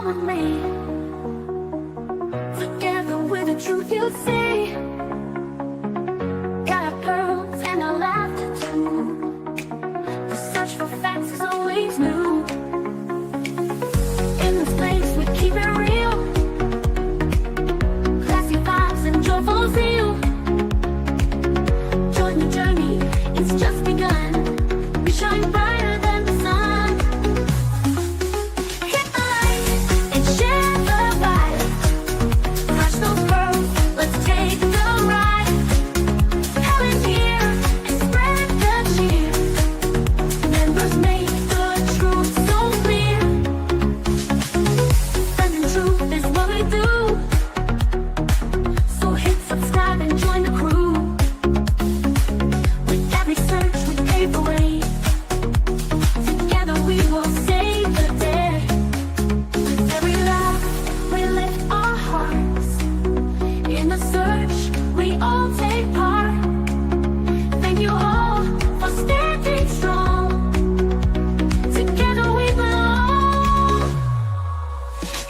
with me. Together with the truth you see. Got our pearls and our laughter too. The search for facts is always new. In this place we keep it real. Classy vibes and joyful zeal. Join the journey, it's just begun. We shine brighter than the sun. Hit the light and share the vibe. Crush those pearls, let's take the ride. Hell is here and spread the cheer. Members make the truth so clear. Spreading truth is what we do. So hit subscribe and join the crew. With every search we pave the way. Together we will save the day. With every laugh we lift our hearts. In the search we all take part. Thank you all for standing strong. Together we belong.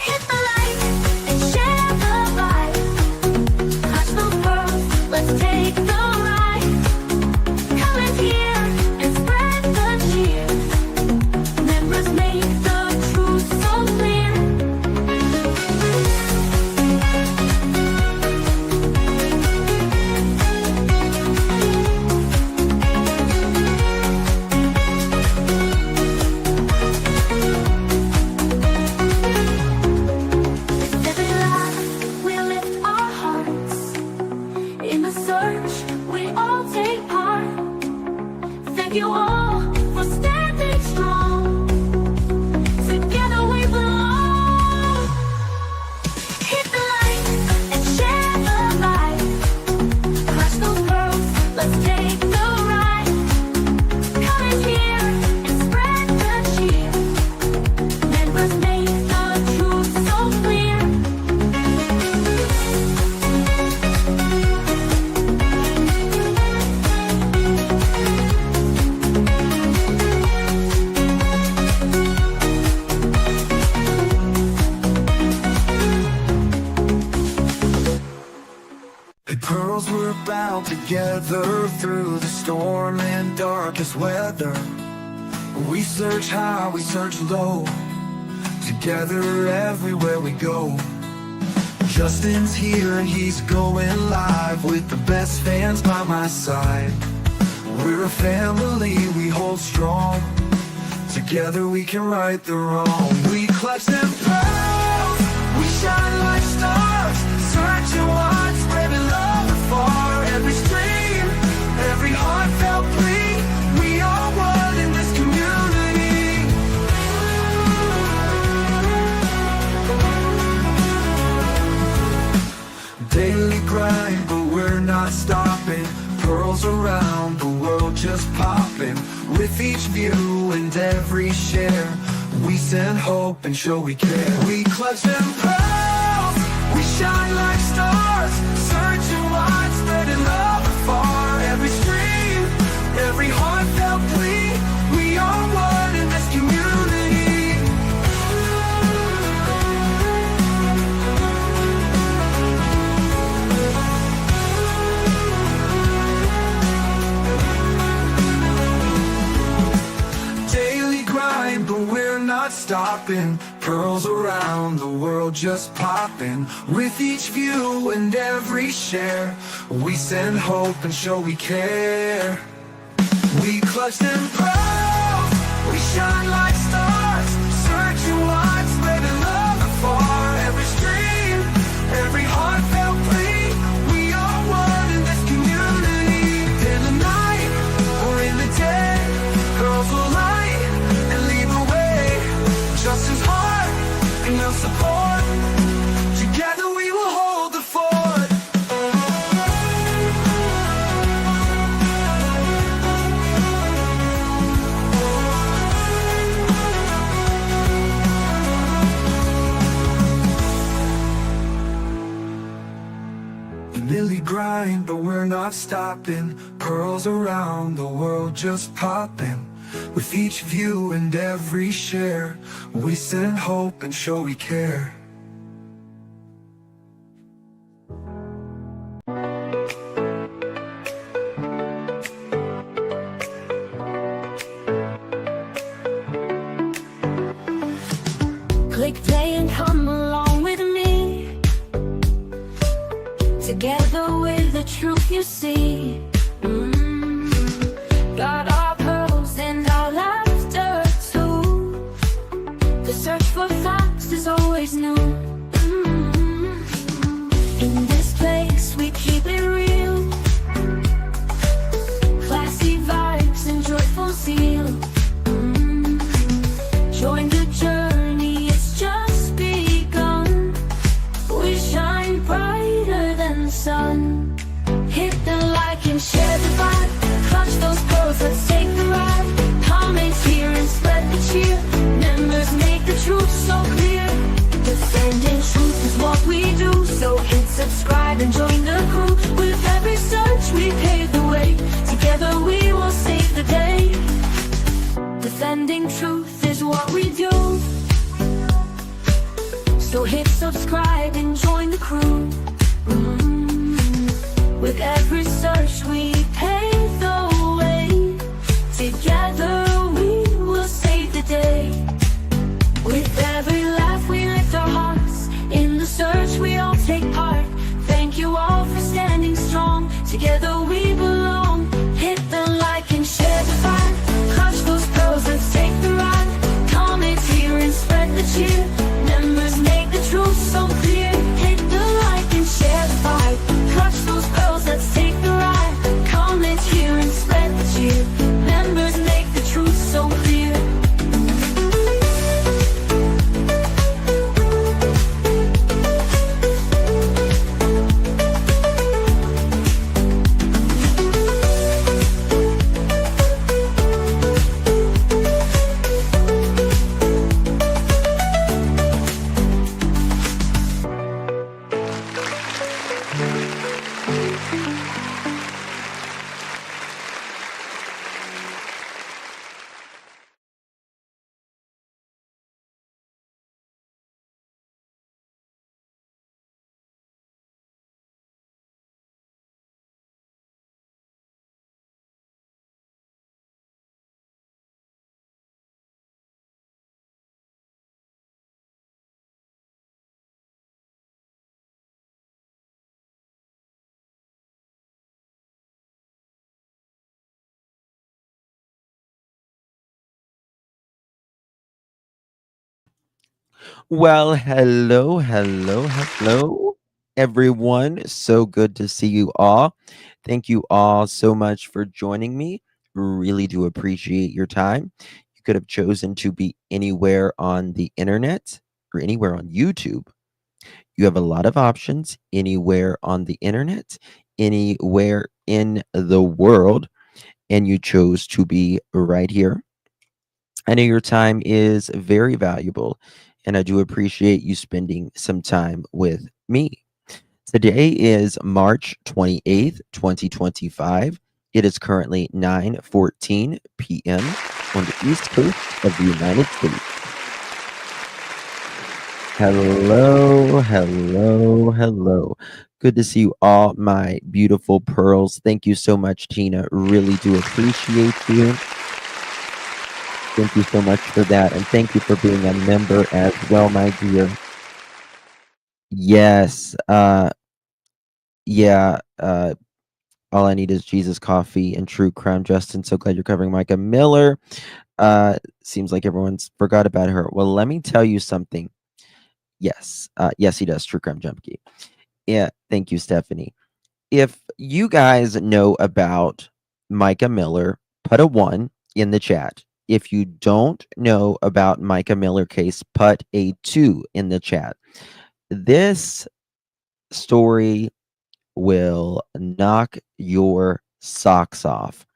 Hit the light and share the vibe. Clutch those pearls, let's take the ride. Come in here and spread the cheer. Members make the truth so clear. With every laugh we lift our hearts. In the search we all take part. Thank you all for standing strong. Together we belong. Hit the light and share the vibe. Crush those pearls, let's take the ride. Come in here and spread the cheer. Members make the truth so clear. The pearls were bound together through the storm and darkest weather. We search high, we search low, together everywhere we go. Justin's here and he's going live with the best fans by my side. We're a family, we hold strong. Together we can right the wrong. We clutch them pearls, we shine like stars. Searching wide, spreading love afar. Every stream, every heartfelt plea. We are one in this community. Daily grind, but we're not stopping. Pearls around the world just popping. With each view and every share, we send hope and show we care. We clutch them pearls, we shine like stars. Searching wide, spreading love afar. Every stream, every heartfelt plea. We are one in this community. Daily grind, but we're not stopping. Pearls around the world just popping. With each view and every share, we send hope and show we care. We clutch them pearls, we shine like stars. Searching wide, spreading love afar. Every stream, every heartfelt plea. We are one in this community. In the night or in the day, girls will light and lead the way. Justin's heart and your support. Together we will hold the fort. Daily grind, but we're not stopping. Pearls around the world just popping. With each view and every share, we send hope and show we care. Click play and come along with me. Together with the truth you see. Got our pearls and our laughter too. The search for facts is always new. In this place we keep it real. Classy vibes and joyful zeal. Join the journey, it's just begun. We shine brighter than the sun. Hit the like and share the vibe. Clutch those pearls, let's take the ride. Comments here and spread the cheer. Members make the truth so clear. Defending truth is what we do. So hit subscribe and join the crew. With every search we pave the way. Together we will save the day. Defending truth is what we do. So hit subscribe and join the crew. With every search we pave the way. Together we will save the day. With every laugh we lift our hearts. In the search we all take part. Thank you all for standing strong. Together we belong. Hit the like and share the vibe. Clutch those pearls, let's take the ride. Comment here and spread the cheer. Members make the truth so clear. Hit the like and share the vibe. Clutch those pearls, let's take the ride. Comment here and spread the cheer. Members make the truth so clear. Well, hello, everyone. So good to see you all. Thank you all so much for joining me. Really do appreciate your time. You could have chosen to be anywhere on the internet or anywhere on YouTube. You have a lot of options anywhere on the internet, anywhere in the world, and you chose to be right here. I know your time is very valuable, and I do appreciate you spending some time with me. Today is March 28th, 2025. It is currently 9:14 p.m. on the East Coast of the United States. Hello. Good to see you all, my beautiful pearls. Thank you so much, Tina. Really do appreciate you. Thank you so much for that. And thank you for being a member as well, my dear. Yes. Yeah. All I need is Jesus coffee and true crime. Justin, so glad you're covering Micah Miller. Seems like everyone's forgot about her. Well, let me tell you something. Yes. Yes, he does. True crime junkie. Yeah. Thank you, Stephanie. If you guys know about Micah Miller, put a 1 in the chat. If you don't know about Micah Miller case, put a 2 in the chat. This story will knock your socks off.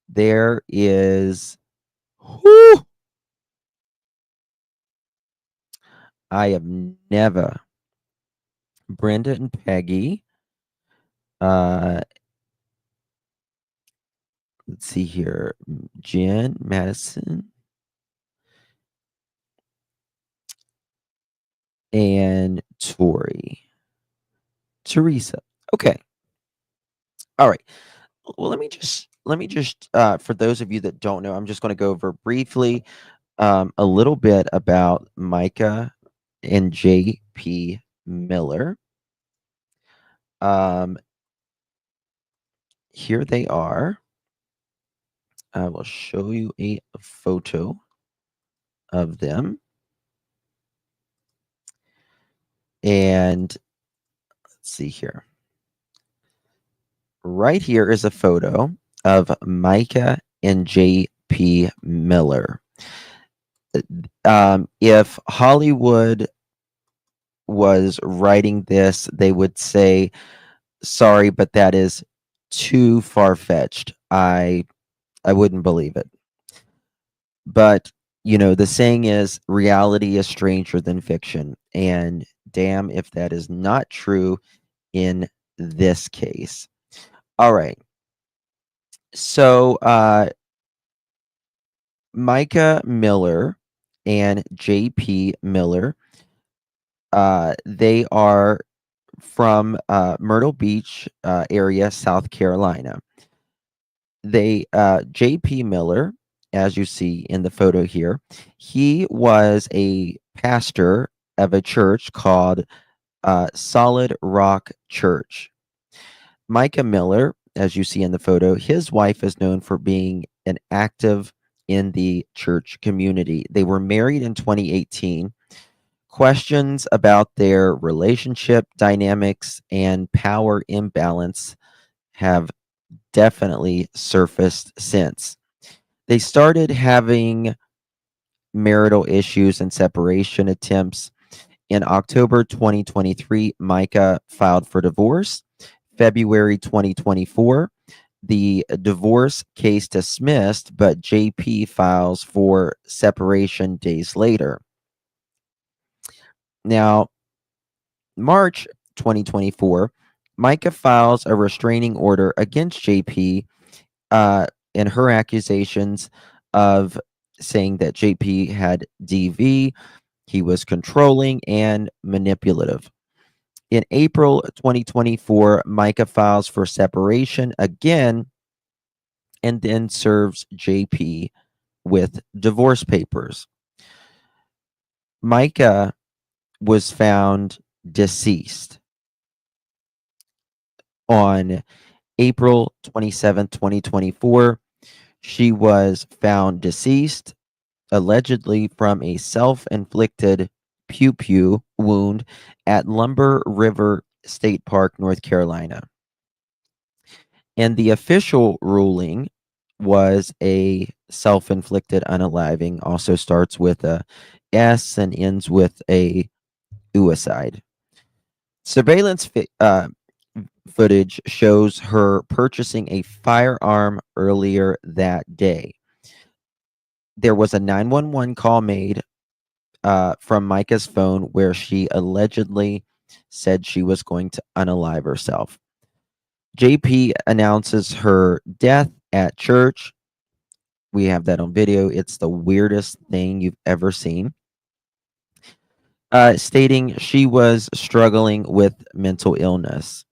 There is whew, I have never Brenda and Peggy let's see here. Jen, Madison, and Tori. Teresa. Okay. All right. Well, let me just for those of you that don't know, I'm just going to go over briefly a little bit about Micah and JP Miller. Um, here they are. I will show you a photo of them. And let's see here. Right here is a photo of Micah and JP Miller. If Hollywood was writing this, they would say, sorry, but that is too far-fetched. I wouldn't believe it. But, the saying is reality is stranger than fiction. And damn if that is not true in this case. All right. So, Micah Miller and JP Miller, they are from Myrtle Beach area, South Carolina. JP Miller, as you see in the photo here, he was a pastor of a church called Solid Rock Church. Micah Miller, as you see in the photo, his wife is known for being an active in the church community. They were married in 2018. Questions about their relationship dynamics and power imbalance have definitely surfaced since. They started having marital issues and separation attempts. In October 2023, Micah filed for divorce. February 2024, the divorce case dismissed, but JP files for separation days later. Now, March 2024, Micah files a restraining order against JP in her accusations of saying that JP had DV, he was controlling and manipulative. In April 2024, Micah files for separation again and then serves JP with divorce papers. Micah was found deceased on April 27, 2024. She was found deceased, allegedly from a self-inflicted pew-pew wound at Lumber River State Park, North Carolina. And the official ruling was a self-inflicted unaliving, also starts with a S and ends with a suicide. Surveillance footage shows her purchasing a firearm earlier that day. There was a 911 call made from Micah's phone where she allegedly said she was going to unalive herself. JP announces her death at church. We have that on video. It's the weirdest thing you've ever seen. Stating she was struggling with mental illness.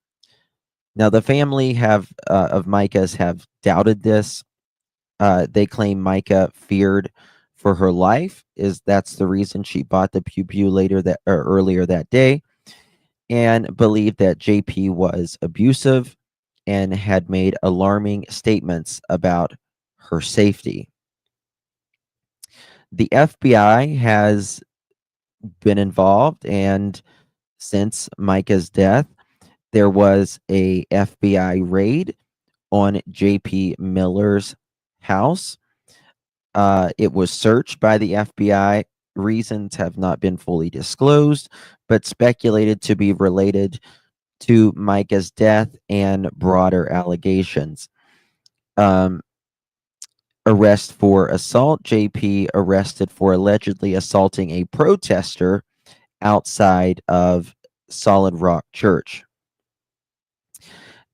Now, the family of Micah's have doubted this. They claim Micah feared for her life. That's the reason she bought the pew earlier that day, and believed that JP was abusive and had made alarming statements about her safety. The FBI has been involved, and since Micah's death, there was a FBI raid on JP Miller's house. It was searched by the FBI. Reasons have not been fully disclosed, but speculated to be related to Micah's death and broader allegations. Arrest for assault. JP arrested for allegedly assaulting a protester outside of Solid Rock Church.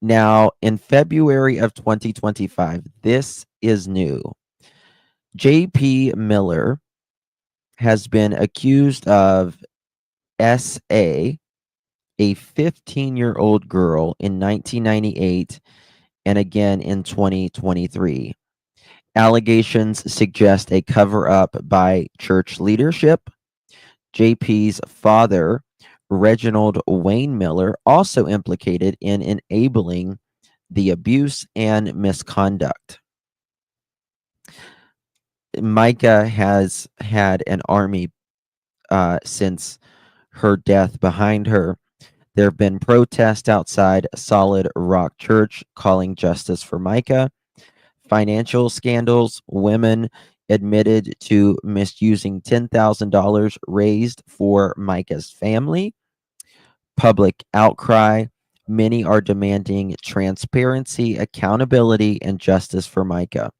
Now, in February of 2025, this is new. JP Miller has been accused of SA, a 15-year-old girl, in 1998 and again in 2023. Allegations suggest a cover up by church leadership. JP's father, Reginald Wayne Miller, also implicated in enabling the abuse and misconduct. Micah has had an army since her death behind her. There have been protests outside Solid Rock Church calling justice for Micah. Financial scandals, women admitted to misusing $10,000 raised for Micah's family. Public outcry. Many are demanding transparency, accountability, and justice for Micah.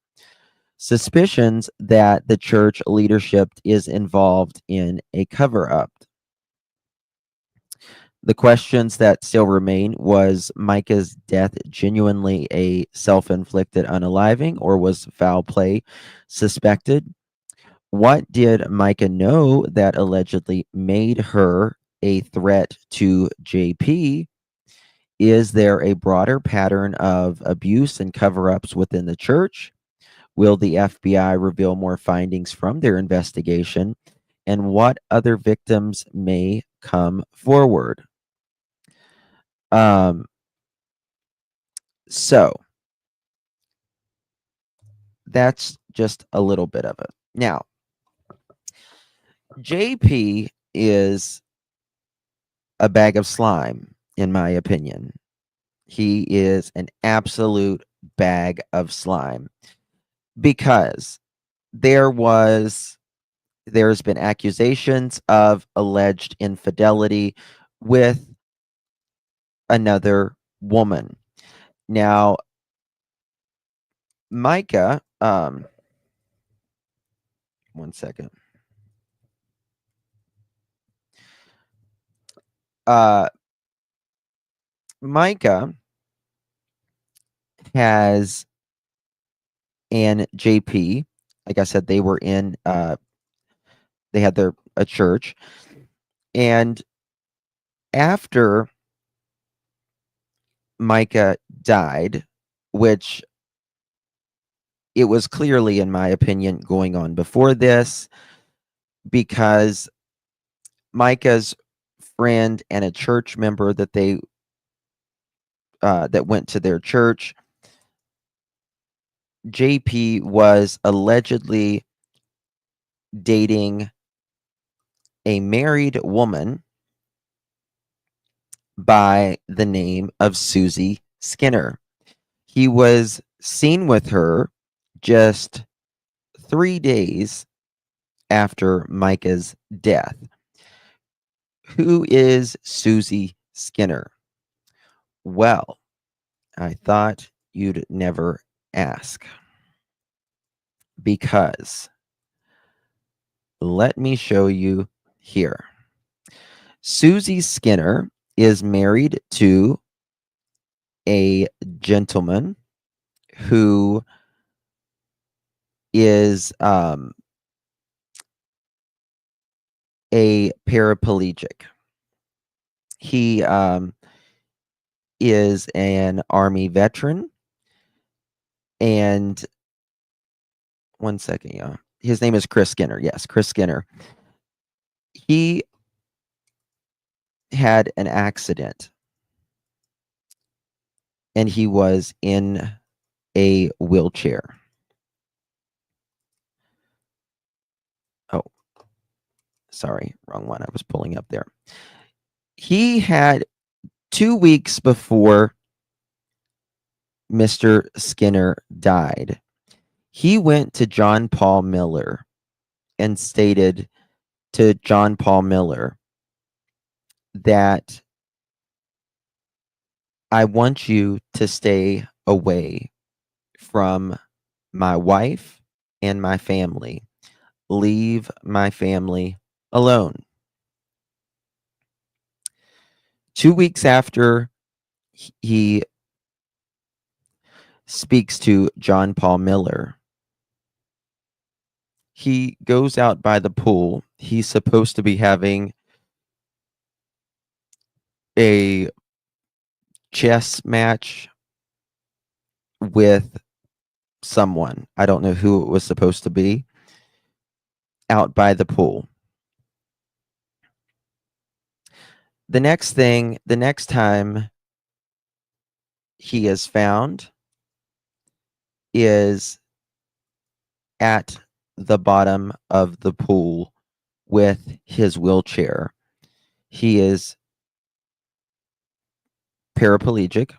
Suspicions that the church leadership is involved in a cover up. The questions that still remain: was Micah's death genuinely a self-inflicted unaliving, or was foul play suspected? What did Micah know that allegedly made her a threat to JP? Is there a broader pattern of abuse and cover-ups within the church? Will the FBI reveal more findings from their investigation? And what other victims may come forward? So that's just a little bit of it. Now, JP is a bag of slime, in my opinion. He is an absolute bag of slime because there's been accusations of alleged infidelity with another woman. Now, Micah, one second. Micah has and JP, like I said, they were in they had a church, and after Micah died, which it was clearly, in my opinion, going on before this, because Micah's friend and a church member that they that went to their church, JP was allegedly dating a married woman by the name of Susie Skinner. He was seen with her just 3 days after Micah's death. Who is Susie Skinner? Well, I thought you'd never ask, because let me show you here. Susie Skinner is married to a gentleman who is a paraplegic. He is an Army veteran, and one second, yeah. His name is Chris Skinner. Yes, Chris Skinner. He had an accident and he was in a wheelchair. Oh, sorry, wrong one. I was pulling up there. He had 2 weeks before Mr. Skinner died, he went to John Paul Miller and stated to John Paul Miller that I want you to stay away from my wife and my family. Leave my family alone. 2 weeks after he speaks to John Paul Miller. He goes out by the pool. He's supposed to be having a chess match with someone. I don't know who it was supposed to be. Out by the pool. The next time he is found is at the bottom of the pool with his wheelchair. He is paraplegic,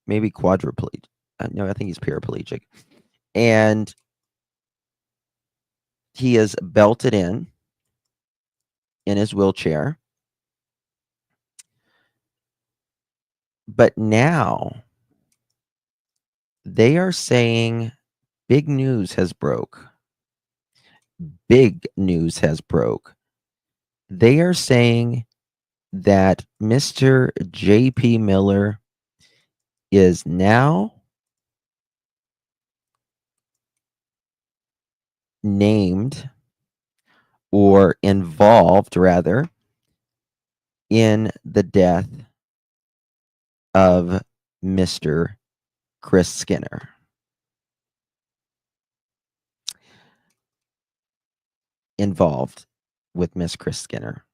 maybe quadriplegic. No, I think he's paraplegic. And he is belted in his wheelchair. But now they are saying big news has broke. Big news has broke. They are saying that Mr. JP Miller is now named, or involved rather, in the death of Mr. Chris Skinner. Involved with Miss Chris Skinner.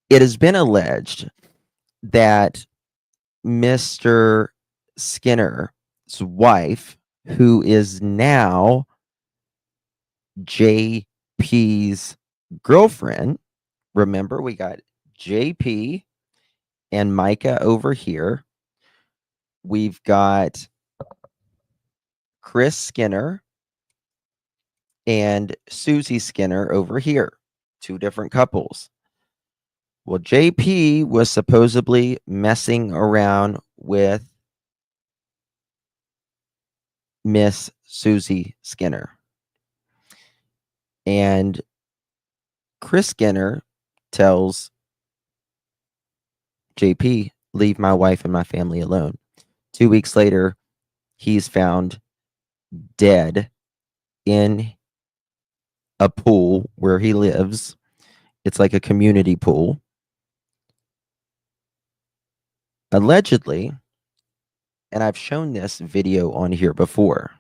It has been alleged that Mr. Skinner's wife, who is now JP's girlfriend, remember we got JP and Micah over here. We've got Chris Skinner and Susie Skinner over here. Two different couples. Well, JP was supposedly messing around with Miss Susie Skinner. And Chris Skinner tells JP, leave my wife and my family alone. 2 weeks later, he's found dead in a pool where he lives. It's like a community pool. Allegedly, and I've shown this video on here before,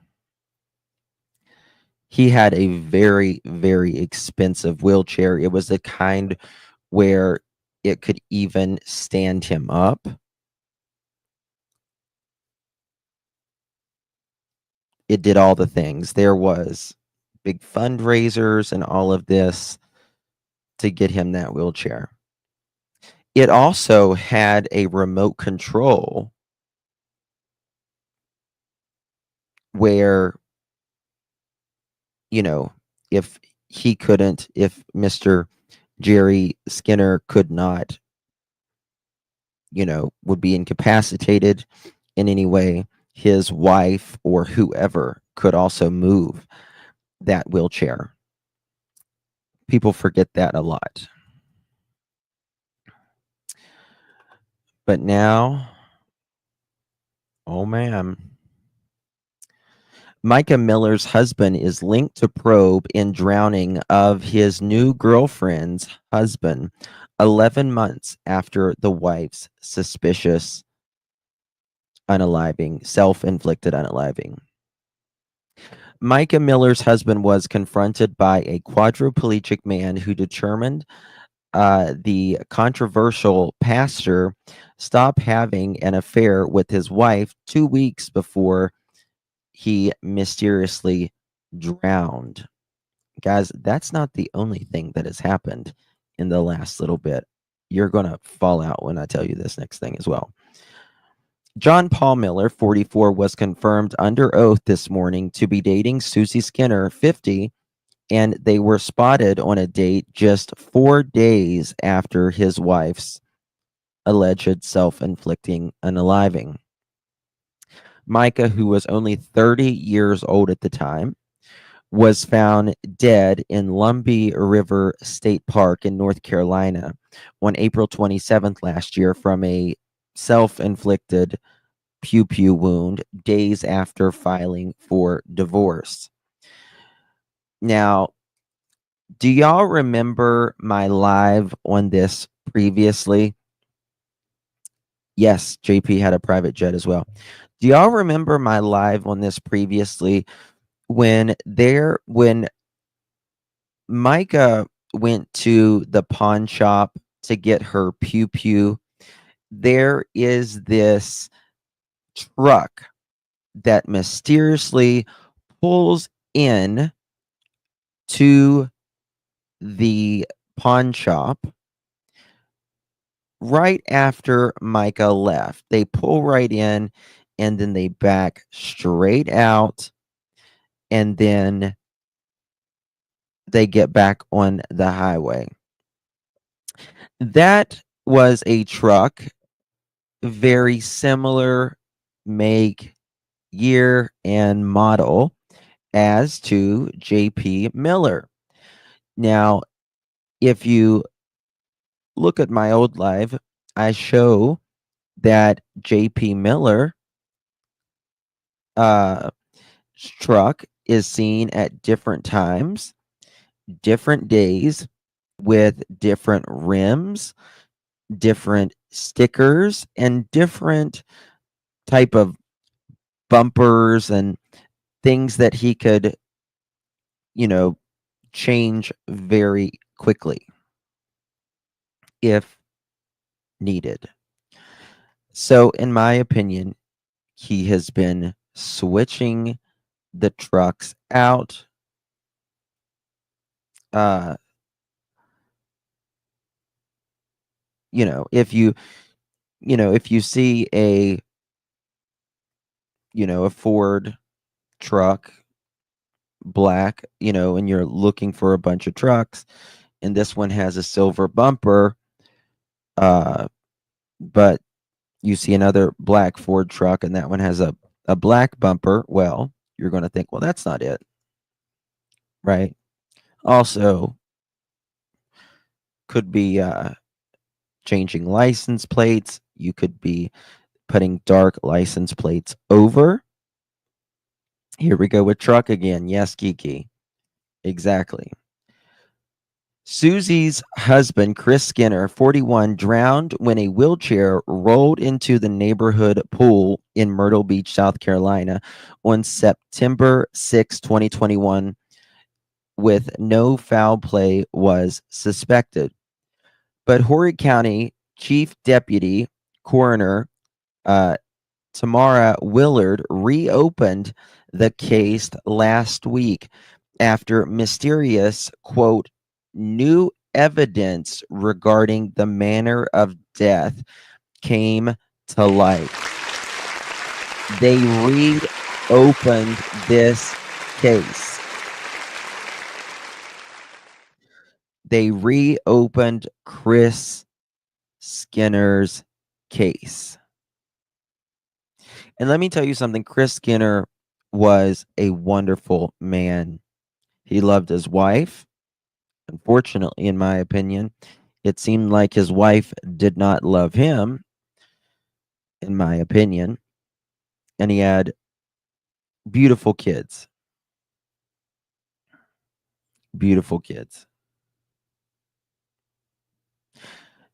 he had a very, very expensive wheelchair. It was the kind where it could even stand him up. It did all the things. There was big fundraisers and all of this to get him that wheelchair. It also had a remote control where, you know, if Mr. Jerry Skinner could not, would be incapacitated in any way, his wife or whoever could also move that wheelchair. People forget that a lot. But now, oh man. Micah Miller's husband is linked to probe in drowning of his new girlfriend's husband 11 months after the wife's suspicious unaliving, self-inflicted unaliving. Micah Miller's husband was confronted by a quadriplegic man who determined the controversial pastor stopped having an affair with his wife 2 weeks before he mysteriously drowned. Guys, that's not the only thing that has happened in the last little bit. You're going to fall out when I tell you this next thing as well. John Paul Miller, 44, was confirmed under oath this morning to be dating Susie Skinner, 50, and they were spotted on a date just 4 days after his wife's alleged self-inflicting unaliving. Micah, who was only 30 years old at the time, was found dead in Lumbee River State Park in North Carolina on April 27th last year from a self-inflicted pew pew wound days after filing for divorce. Now, do y'all remember my live on this previously? Yes, JP had a private jet as well. Do y'all remember my live on this previously when Micah went to the pawn shop to get her pew pew? There is this truck that mysteriously pulls in to the pawn shop right after Micah left. They pull right in and then they back straight out, and then they get back on the highway. That was a truck, very similar make, year, and model as to JP Miller. Now, if you look at my old live, I show that JP Miller truck is seen at different times, different days, with different rims, different stickers, and different type of bumpers and things that he could, change very quickly if needed. So, in my opinion, he has been switching the trucks out. Uh, if you see a Ford truck, black, and you're looking for a bunch of trucks, and this one has a silver bumper, but you see another black Ford truck and that one has a black bumper, well, you're going to think, well, that's not it, right? Also, could be changing license plates. You could be putting dark license plates over. Here we go with truck again. Yes, Kiki. Exactly. Susie's husband, Chris Skinner, 41, drowned when a wheelchair rolled into the neighborhood pool in Myrtle Beach, South Carolina on September 6, 2021, with no foul play was suspected. But Horry County Chief Deputy Coroner Tamara Willard reopened the case last week after mysterious, quote, new evidence regarding the manner of death came to light. They reopened this case. They reopened Chris Skinner's case. And let me tell you something, Chris Skinner was a wonderful man. He loved his wife. Unfortunately, in my opinion, it seemed like his wife did not love him, in my opinion. And he had beautiful kids. Beautiful kids.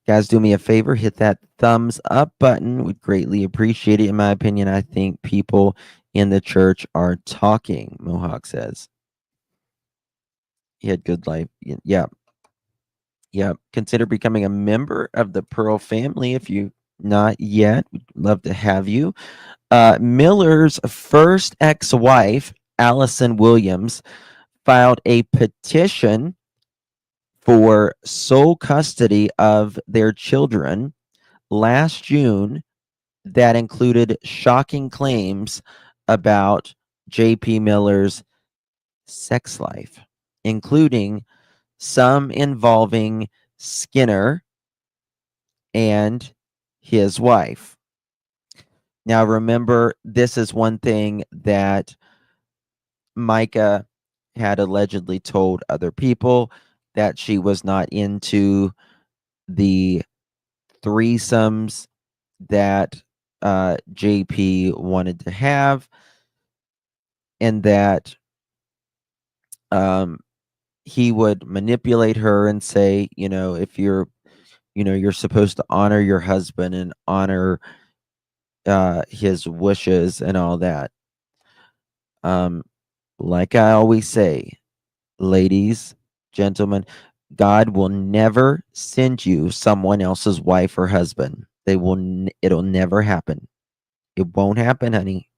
Guys, do me a favor, hit that thumbs up button. We'd greatly appreciate it. In my opinion, I think people in the church are talking, Mohawk says. He had good life. Yeah. Yeah. Consider becoming a member of the Pearl family if you not yet. We'd love to have you. Miller's first ex-wife, Allison Williams, filed a petition for sole custody of their children last June that included shocking claims about JP Miller's sex life, including some involving Skinner and his wife. Now, remember, this is one thing that Micah had allegedly told other people, that she was not into the threesomes, that JP wanted to have, and that he would manipulate her and say, if you're supposed to honor your husband and honor his wishes and all that. Like I always say, ladies, gentlemen, God will never send you someone else's wife or husband. It'll never happen. It won't happen, honey.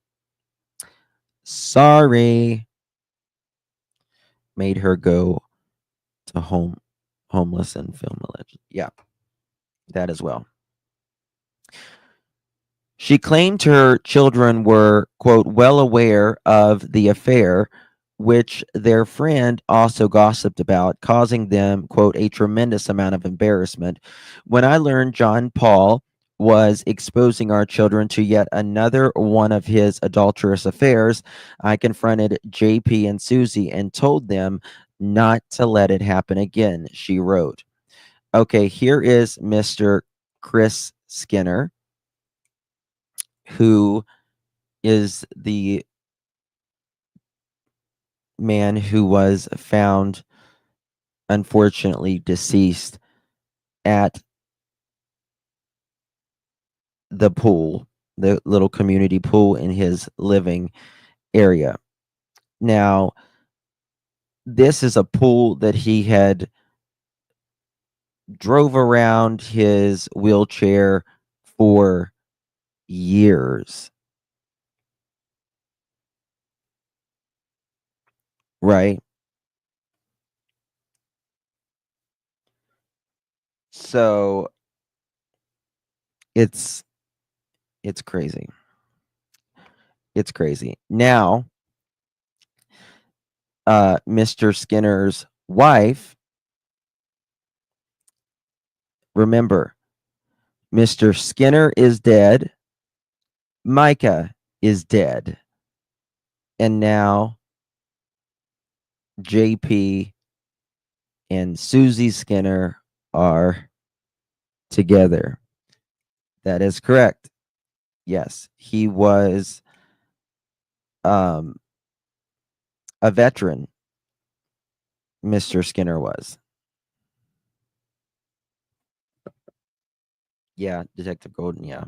Sorry. Made her go to homeless and film alleged. Yeah, that as well. She claimed her children were, quote, well aware of the affair, which their friend also gossiped about, causing them, quote, a tremendous amount of embarrassment. When I learned John Paul was exposing our children to yet another one of his adulterous affairs, I confronted JP and Susie and told them not to let it happen again, she wrote. Okay, here is Mr. Chris Skinner, who is the man who was found, unfortunately, deceased at the pool, the little community pool in his living area. Now, this is a pool that he had drove around his wheelchair for years. Right? So it's crazy. It's crazy. Now, Mr. Skinner's wife, remember, Mr. Skinner is dead. Micah is dead. And now JP and Susie Skinner are together. That is correct. Yes, he was a veteran. Mr. Skinner was. Yeah, Detective Golden, yeah.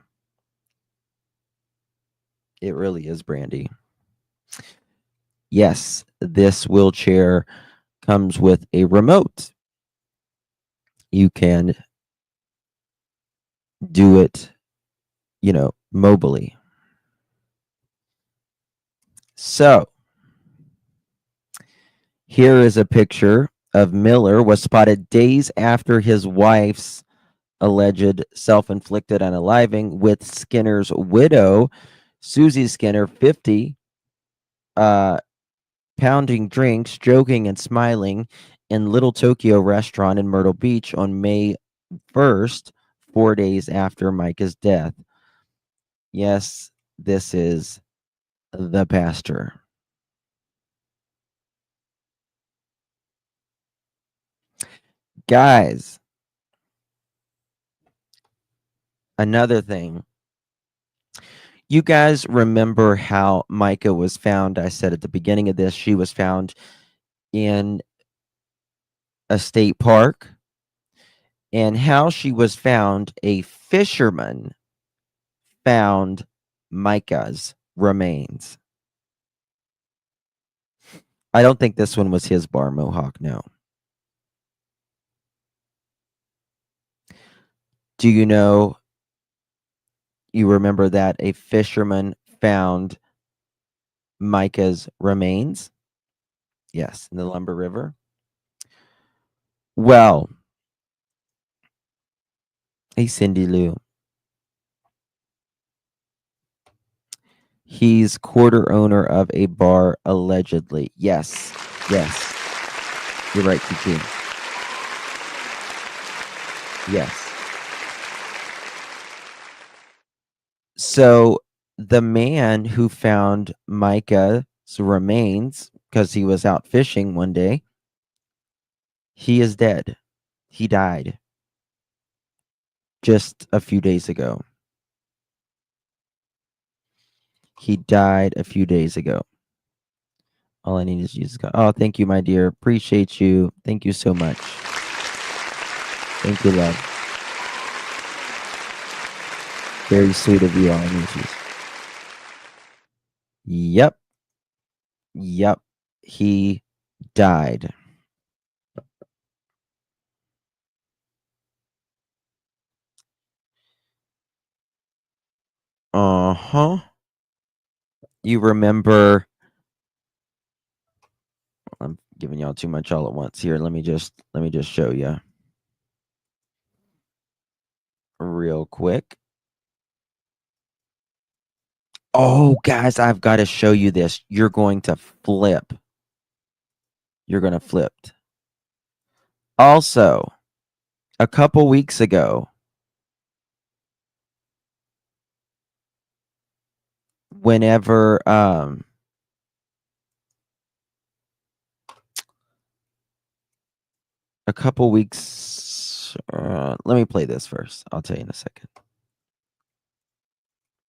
It really is, Brandy. Yes, this wheelchair comes with a remote. You can do it, mobily. So, here is a picture of Miller was spotted days after his wife's alleged self-inflicted unaliving with Skinner's widow, Susie Skinner, 50, pounding drinks, joking and smiling in Little Tokyo restaurant in Myrtle Beach on May 1st, 4 days after Micah's death. Yes, this is the pastor. Guys, another thing. You guys remember how Micah was found? I said at the beginning of this, she was found in a state park, and how she was found, a fisherman found Micah's remains. I don't think this one was his bar mohawk, no. Do you remember that a fisherman found Micah's remains? Yes, in the Lumber River. Well, hey, Cindy Lou. He's quarter owner of a bar, allegedly. Yes. Yes. You're right, Kiki. Yes. So the man who found Micah's remains, because he was out fishing one day, he is dead. He died just a few days ago. He died a few days ago. All I need is Jesus. Oh, thank you, my dear. Appreciate you. Thank you so much. Thank you, love. Very sweet of you all, Anishes. Yep. Yep. He died. Uh-huh. You remember, I'm giving y'all too much all at once here. Let me just show you real quick. Oh, guys, I've got to show you this. You're going to flip. You're going to flip. Also, a couple weeks ago, whenever a couple weeks let me play this first. I'll tell you in a second.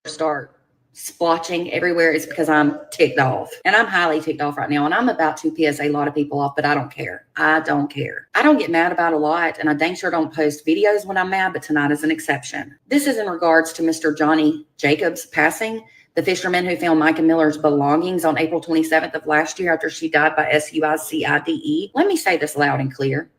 Start splotching everywhere is because I'm ticked off, and I'm highly ticked off right now, and I'm about to piss a lot of people off, but I don't care. I don't care. I don't get mad about a lot, and I dang sure don't post videos when I'm mad, but tonight is an exception. This is in regards to Mr. Johnny Jacobs passing, the fisherman who found Micah Miller's belongings on April 27th of last year after she died by SUICIDE. Let me say this loud and clear.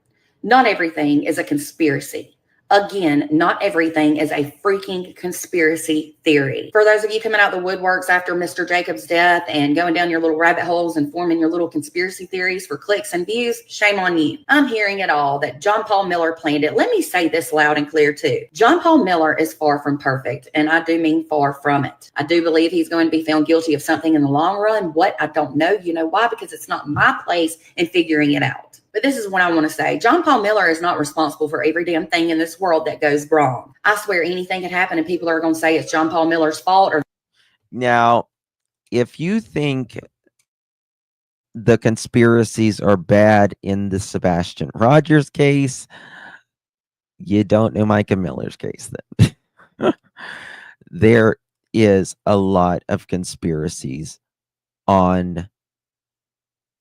Not everything is a conspiracy. Again, not everything is a freaking conspiracy theory. For those of you coming out the woodworks after Mr. Jacobs' death and going down your little rabbit holes and forming your little conspiracy theories for clicks and views, shame on you. I'm hearing it all, that John Paul Miller planned it. Let me say this loud and clear too. John Paul Miller is far from perfect, and I do mean far from it. I do believe he's going to be found guilty of something in the long run. What? I don't know. You know why? Because it's not my place in figuring it out. But this is what I want to say. John Paul Miller is not responsible for every damn thing in this world that goes wrong. I swear anything could happen and people are going to say it's John Paul Miller's fault. Now, if you think the conspiracies are bad in the Sebastian Rogers case, you don't know Micah Miller's case then. There is a lot of conspiracies on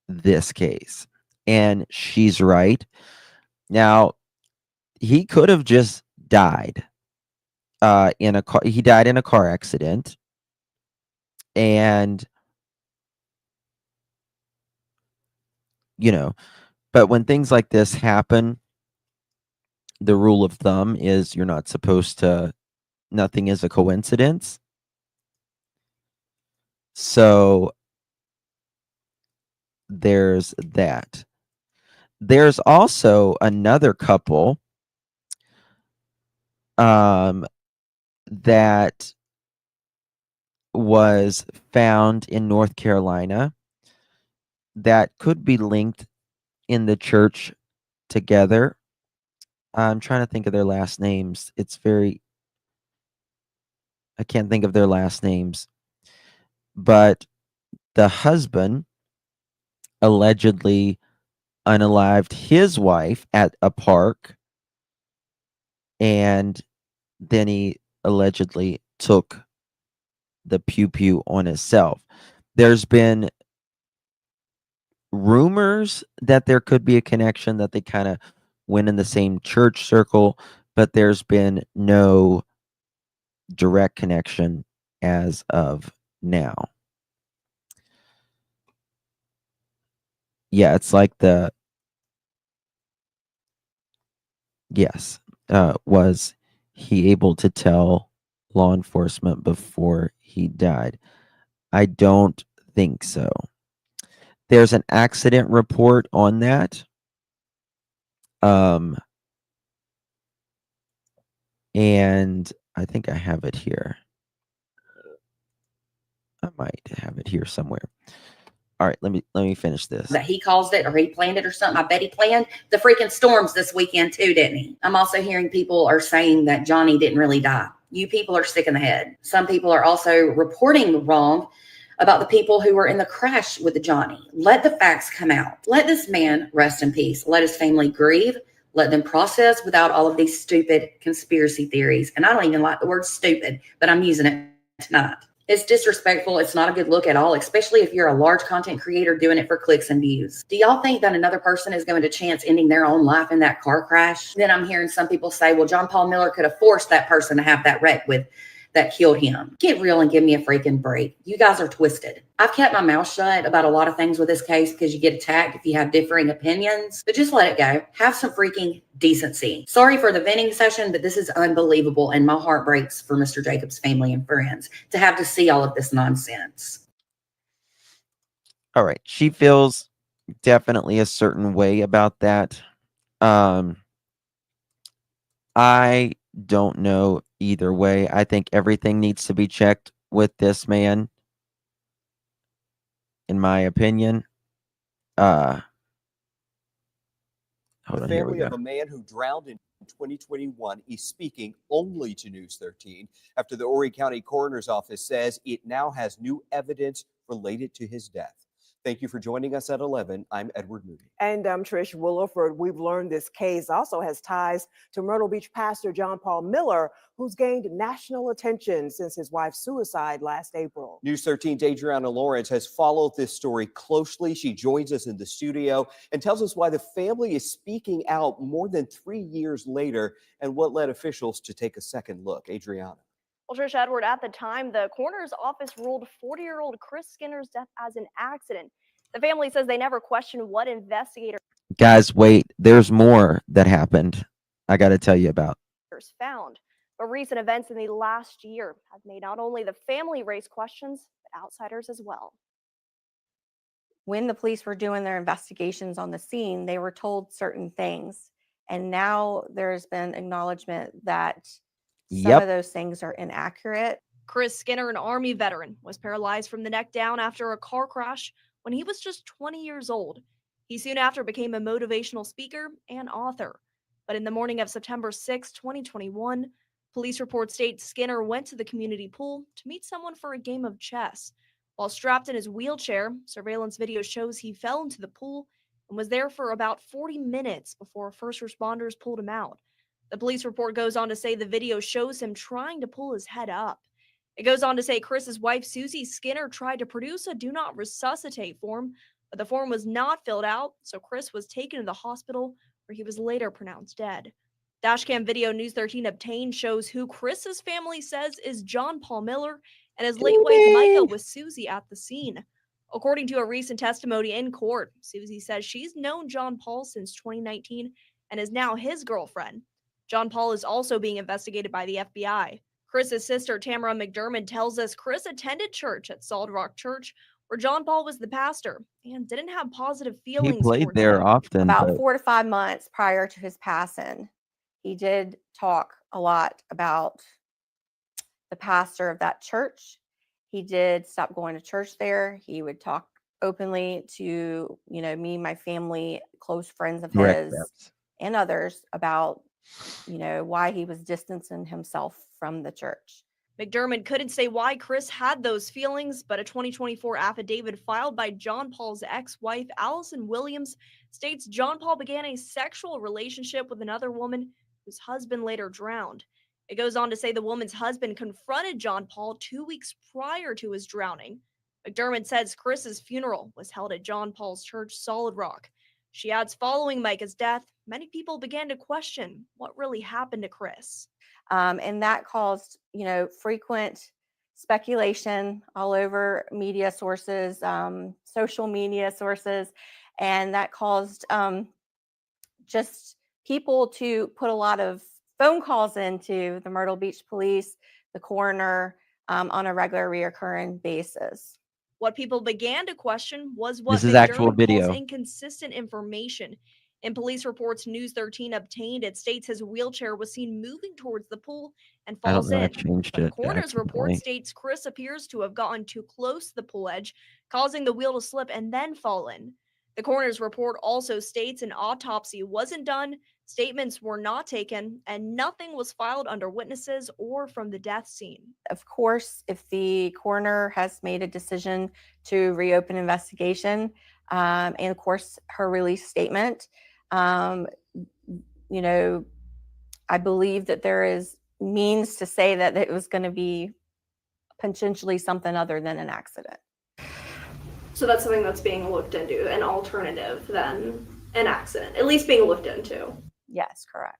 this case. And she's right. Now, he could have just died in a car. He died in a car accident. And, you know, but when things like this happen, the rule of thumb is you're not supposed to, nothing is a coincidence. So there's that. There's also another couple that was found in North Carolina that could be linked in the church together. I'm trying to think of their last names. I can't think of their last names. But the husband allegedly unalived his wife at a park, and then he allegedly took the pew on himself. There's been rumors that there could be a connection, that they kind of went in the same church circle, but there's been no direct connection as of now. Yeah, it's like was he able to tell law enforcement before he died? I don't think so. There's an accident report on that. And I think I have it here. I might have it here somewhere. All right, let me finish this. That he caused it or he planned it or something. I bet he planned the freaking storms this weekend too, didn't he? I'm also hearing people are saying that Johnny didn't really die. You people are sick in the head. Some people are also reporting wrong about the people who were in the crash with Johnny. Let the facts come out. Let this man rest in peace. Let his family grieve. Let them process without all of these stupid conspiracy theories. And I don't even like the word stupid, but I'm using it tonight. It's disrespectful. It's not a good look at all, especially if you're a large content creator doing it for clicks and views. Do y'all think that another person is going to chance ending their own life in that car crash? Then I'm hearing some people say, well, John Paul Miller could have forced that person to have that wreck that killed him. Get real and give me a freaking break. You guys are twisted. I've kept my mouth shut about a lot of things with this case because you get attacked if you have differing opinions, but just let it go. Have some freaking decency. Sorry for the venting session, but this is unbelievable, and my heart breaks for Mr. Jacobs' family and friends to have to see all of this nonsense. All right. She feels definitely a certain way about that. I don't know either way. I think everything needs to be checked with this man, in my opinion. Hold on, here we Family go. of a man who drowned in 2021 is speaking only to News 13 after the Horry County Coroner's Office says it now has new evidence related to his death. Thank you for joining us at 11. I'm Edward Moody. And I'm Trish Williford. We've learned this case also has ties to Myrtle Beach pastor John Paul Miller, who's gained national attention since his wife's suicide last April. News 13's Adriana Lawrence has followed this story closely. She joins us in the studio and tells us why the family is speaking out more than 3 years later and what led officials to take a second look. Adriana. Well, Trish, Edward, at the time, the coroner's office ruled 40-year-old Chris Skinner's death as an accident. The family says they never questioned what investigators Guys, wait. There's more that happened I got to tell you about. found. But recent events in the last year have made not only the family raise questions, but outsiders as well. When the police were doing their investigations on the scene, they were told certain things. And now there's been acknowledgement that some of those things are inaccurate. Chris Skinner, an Army veteran, was paralyzed from the neck down after a car crash when he was just 20 years old. He soon after became a motivational speaker and author. But in the morning of September 6, 2021, police reports state Skinner went to the community pool to meet someone for a game of chess. While strapped in his wheelchair, surveillance video shows he fell into the pool and was there for about 40 minutes before first responders pulled him out. The police report goes on to say the video shows him trying to pull his head up. It goes on to say Chris's wife, Susie Skinner, tried to produce a do not resuscitate form, but the form was not filled out, so Chris was taken to the hospital where he was later pronounced dead. Dashcam video News 13 obtained shows who Chris's family says is John Paul Miller and his late wife Micah with Susie at the scene. According to a recent testimony in court, Susie says she's known John Paul since 2019 and is now his girlfriend. John Paul is also being investigated by the FBI. Chris's sister, Tamara McDermott, tells us Chris attended church at Solid Rock Church, where John Paul was the pastor, and didn't have positive feelings. He played towards there him. often. About 4 to 5 months prior to his passing, he did talk a lot about the pastor of that church. He did stop going to church there. He would talk openly to, me, my family, close friends of his, and others about, why he was distancing himself from the church. McDermott couldn't say why Chris had those feelings, but a 2024 affidavit filed by John Paul's ex-wife, Allison Williams, states John Paul began a sexual relationship with another woman whose husband later drowned. It goes on to say the woman's husband confronted John Paul 2 weeks prior to his drowning. McDermott says Chris's funeral was held at John Paul's church, Solid Rock. She adds, following Micah's death, many people began to question what really happened to Chris. And that caused, frequent speculation all over media sources, social media sources, and that caused just people to put a lot of phone calls into the Myrtle Beach police, the coroner, on a regular reoccurring basis. What people began to question was what This is actual McDermott video. calls inconsistent information. In police reports News 13 obtained, it states his wheelchair was seen moving towards the pool and I don't falls know. I in. changed But the it. coroner's report accidentally. states Chris appears to have gotten too close to the pool edge, causing the wheel to slip and then fall in. The coroner's report also states an autopsy wasn't done, statements were not taken, and nothing was filed under witnesses or from the death scene. Of course, if the coroner has made a decision to reopen investigation, and of course her release statement, I believe that there is means to say that it was going to be potentially something other than an accident. So that's something that's being looked into, an alternative than an accident, at least being looked into. Yes, correct.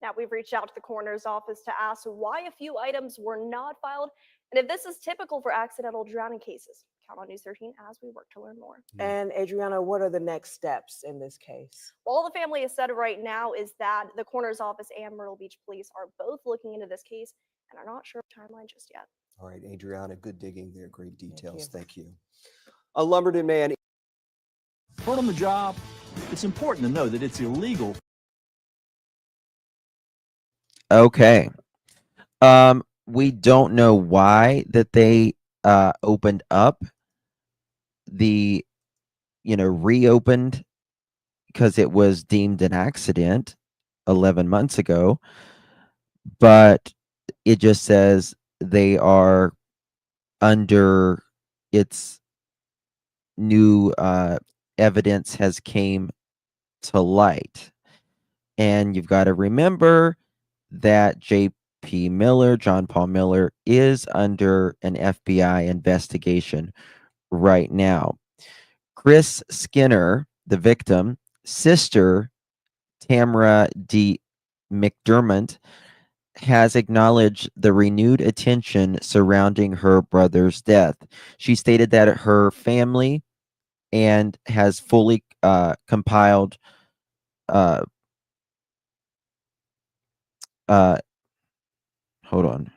Now, we've reached out to the coroner's office to ask why a few items were not filed and if this is typical for accidental drowning cases. Count on News 13 as we work to learn more. And Adriana, what are the next steps in this case? All the family has said right now is that the coroner's office and Myrtle Beach police are both looking into this case and are not sure of timeline just yet. All right, Adriana, good digging there. Great details. Thank Thank you. A Lumberton man. Hurt on the job, it's important to know that it's illegal. Okay. We don't know why that they opened up the, reopened, because it was deemed an accident 11 months ago, but it just says they are under its new evidence has came to light. And you've got to remember that JP Miller, John Paul Miller, is under an FBI investigation right now. Chris Skinner, the victim, sister Tamara D. McDermott, has acknowledged the renewed attention surrounding her brother's death. She stated that her family and has fully compiled hold on.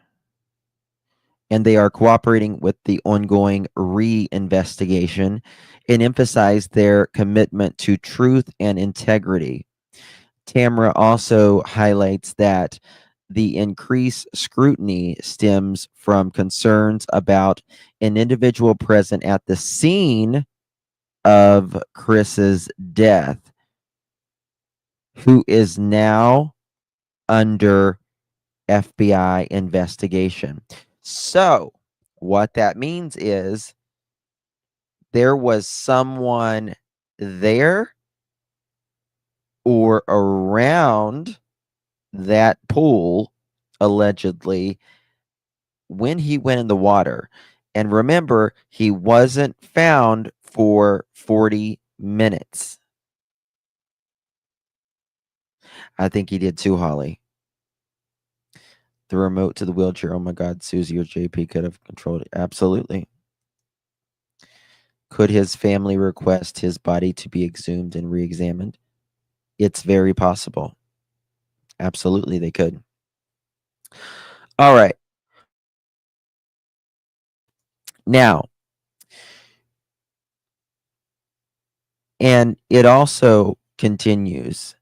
And they are cooperating with the ongoing re-investigation and emphasize their commitment to truth and integrity. Tamara also highlights that the increased scrutiny stems from concerns about an individual present at the scene of Chris's death, who is now under FBI investigation. So what that means is there was someone there or around that pool, allegedly, when he went in the water. And remember, he wasn't found for 40 minutes. I think he did too, Holly. The remote to the wheelchair. Oh my God, Susie or JP could have controlled it. Absolutely. Could his family request his body to be exhumed and re-examined? It's very possible. Absolutely, they could. All right. Now, and it also continues.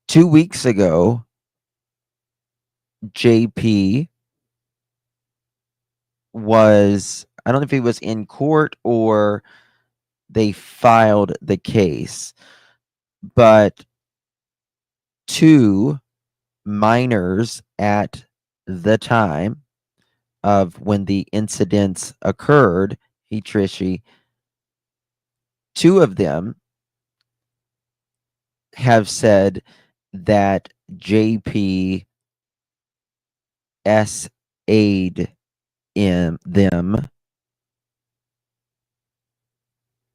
2 weeks ago, JP was, I don't know if he was in court or they filed the case, but 2 minors at the time of when the incidents occurred, Trishy, 2 of them have said that JP SA'd in them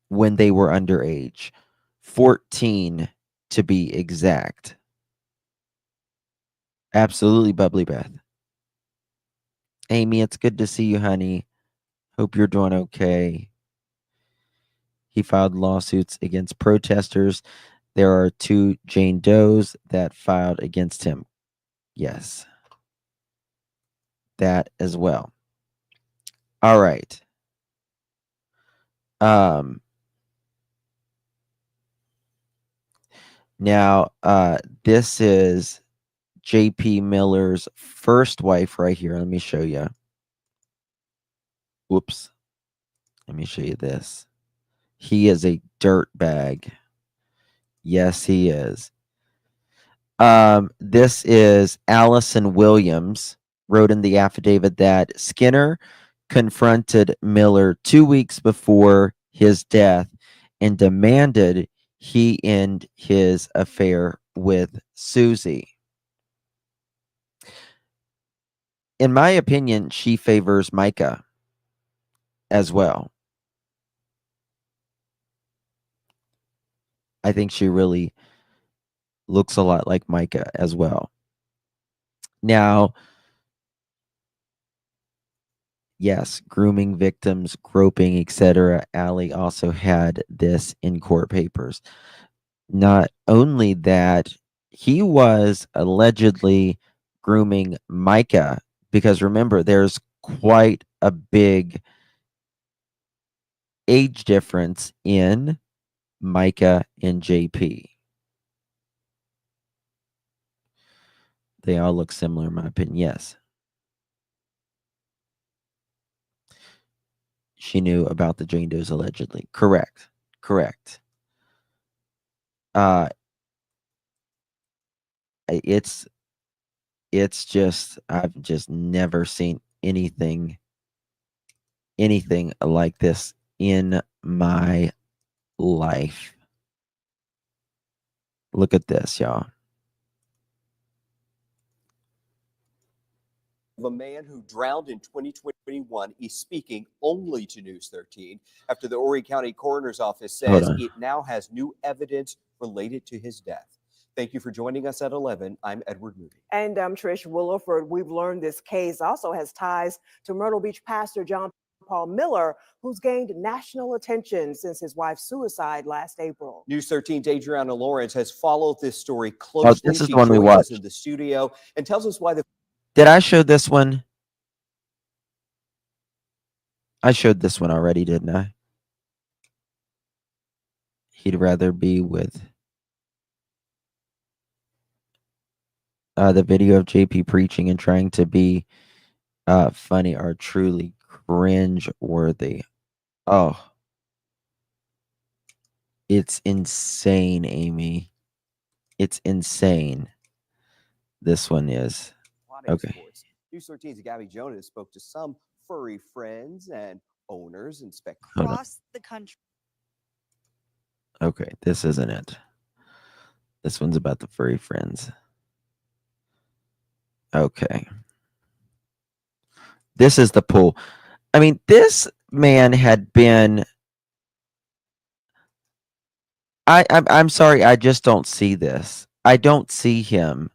when they were underage, 14 to be exact. Absolutely, Bubbly Beth. Amy, it's good to see you, honey. Hope you're doing okay. He filed lawsuits against protesters. There are 2 Jane Does that filed against him. Yes. That as well. All right. Now, this is JP Miller's first wife right here. Let me show you. Whoops. Let me show you this. He is a dirt bag. Yes, he is. This is Allison Williams, wrote in the affidavit that Skinner confronted Miller 2 weeks before his death and demanded he end his affair with Susie. in my opinion, she favors Micah as well. I think she really looks a lot like Micah as well. Now, yes, grooming victims, groping, etc. Allie also had this in court papers. Not only that, he was allegedly grooming Micah, because remember, there's quite a big age difference in Micah and JP. They all look similar, in my opinion. Yes. She knew about the Jane Does allegedly. Correct. Correct. It's just, I've just never seen anything like this in my life. Look at this, y'all. A man who drowned in 2021 is speaking only to News 13 after the Horry County Coroner's Office says it now has new evidence related to his death. Thank you for joining us at 11. I'm Edward Moody. And I'm Trish Williford. We've learned this case also has ties to Myrtle Beach pastor John Paul Miller, who's gained national attention since his wife's suicide last April. News 13's Adriana Lawrence has followed this story closely. This is she the one we joins us watched in the studio and tells us why the... Did I show this one? I showed this one already, didn't I? He'd rather be with the video of JP preaching and trying to be funny are truly cringe worthy. Oh, it's insane, Amy. It's insane. This one is. Okay. News 13's Gabby Jonas spoke to some furry friends and owners and across the country. Okay, this isn't it. This one's about the furry friends. Okay. This is the pool. I mean, this man had been... I'm sorry, I just don't see this. I don't see him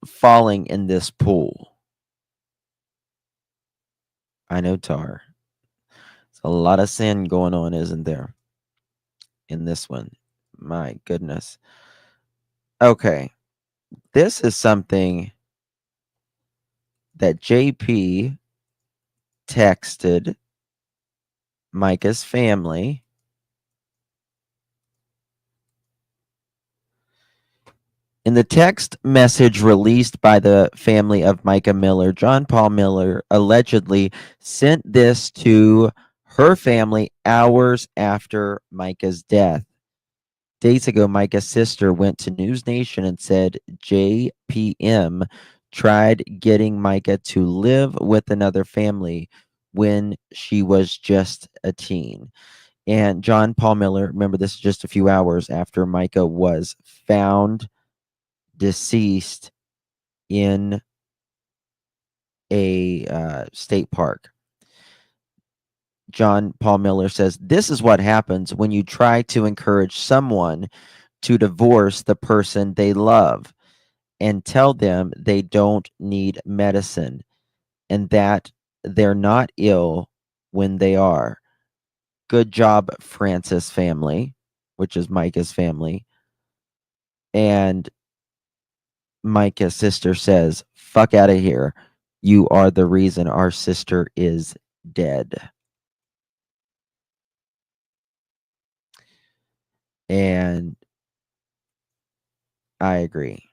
falling in this pool. I know, Tar. There's a lot of sin going on, isn't there? In this one. My goodness. Okay. This is something that JP texted Micah's family. In the text message released by the family of Micah Miller, John Paul Miller allegedly sent this to her family hours after Micah's death. Days ago, Micah's sister went to News Nation and said JPM tried getting Micah to live with another family when she was just a teen. And John Paul Miller, remember, this is just a few hours after Micah was found deceased in a state park. John Paul Miller says, this is what happens when you try to encourage someone to divorce the person they love and tell them they don't need medicine and that they're not ill when they are. Good job, Francis family, which is Micah's family. And Micah's sister says, fuck out of here. You are the reason our sister is dead. And I agree.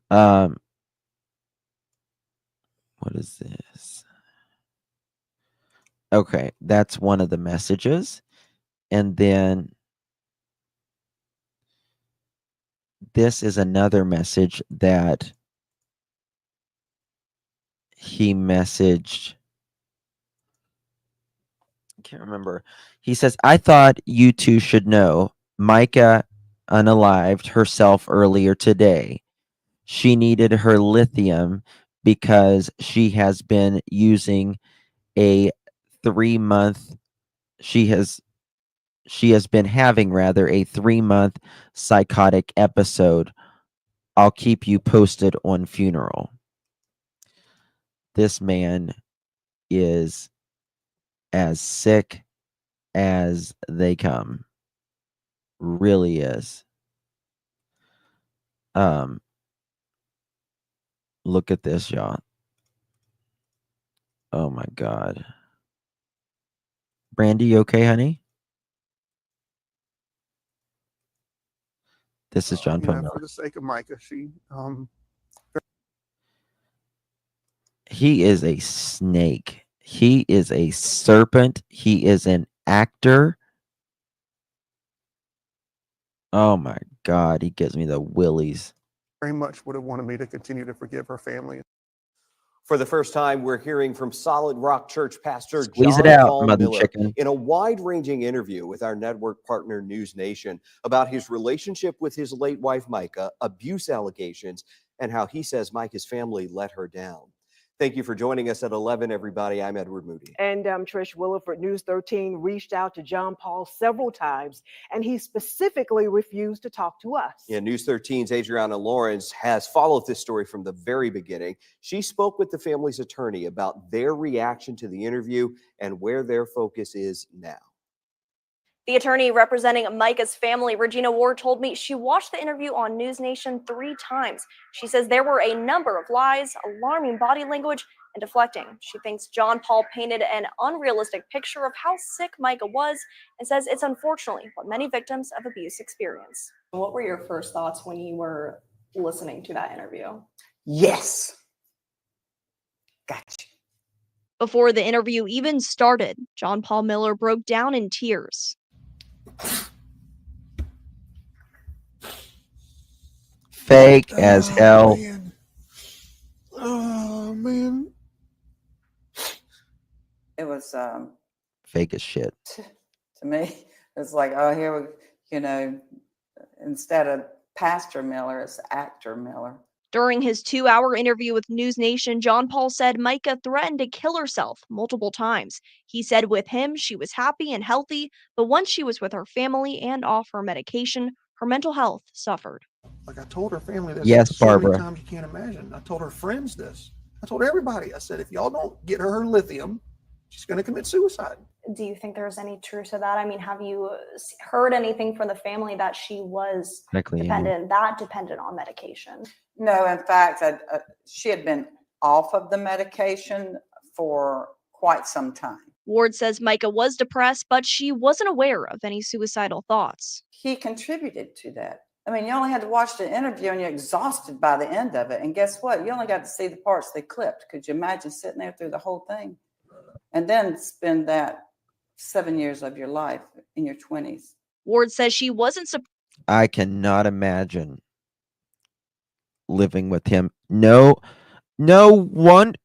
What is this? Okay, that's one of the messages. And then this is another message that he messaged. I can't remember. He says, I thought you two should know Micah unalived herself earlier today. she needed her lithium because she has been using a 3-month she has been having rather a 3-month psychotic episode. I'll keep you posted on funeral. This man is as sick as they come. Really is. Look at this, y'all. Oh my God. Brandy, you okay, honey? This is John Paul Miller. For the sake of Micah, He is a snake. He is a serpent. He is an actor. Oh my God, he gives me the willies. very much would have wanted me to continue to forgive her family. For the first time, we're hearing from Solid Rock Church pastor Squeeze John it out, Paul mother Miller chicken. in a wide-ranging interview with our network partner News Nation about his relationship with his late wife Micah, abuse allegations, and how he says Micah's family let her down. Thank you for joining us at 11, everybody. I'm Edward Moody. And Trish Williford, News 13 reached out to John Paul several times, and he specifically refused to talk to us. Yeah, News 13's Adriana Lawrence has followed this story from the very beginning. She spoke with the family's attorney about their reaction to the interview and where their focus is now. The attorney representing Micah's family, Regina Ward, told me she watched the interview on News Nation 3 times. She says there were a number of lies, alarming body language, and deflecting. She thinks John Paul painted an unrealistic picture of how sick Micah was and says it's unfortunately what many victims of abuse experience. What were your first thoughts when you were listening to that interview? Yes. Gotcha. Before the interview even started, John Paul Miller broke down in tears. Fake as hell. Man. Oh man. It was Fake as shit. to me, it's like, oh, here we, instead of Pastor Miller, it's actor Miller. During his 2-hour interview with News Nation, John Paul said Micah threatened to kill herself multiple times. He said with him, she was happy and healthy, but once she was with her family and off her medication, her mental health suffered. Like I told her family this Yes, so Barbara. many times you can't imagine. I told her friends this. I told everybody. I said, if y'all don't get her lithium, she's going to commit suicide. Do you think there's any truth to that? I mean, have you heard anything from the family that she was dependent on medication? No, in fact, she had been off of the medication for quite some time. Ward says Micah was depressed, but she wasn't aware of any suicidal thoughts. He contributed to that. I mean, you only had to watch the interview and you're exhausted by the end of it. And guess what? You only got to see the parts they clipped. Could you imagine sitting there through the whole thing? And then spend that 7 years of your life in your 20s. Ward says she wasn't surprised. I cannot imagine living with him. No one.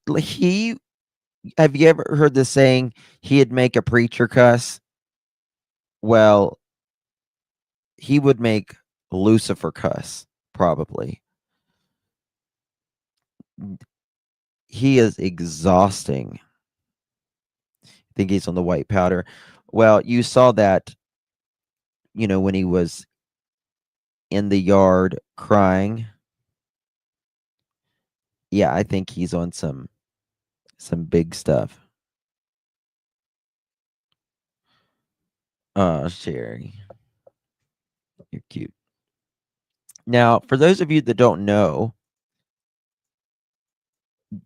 Have you ever heard the saying, he'd make a preacher cuss? Well, he would make Lucifer cuss, probably. He is exhausting. I think he's on the white powder. Well, you saw that, when he was in the yard crying. Yeah, I think he's on some big stuff. Oh, Sherry. You're cute. Now, for those of you that don't know,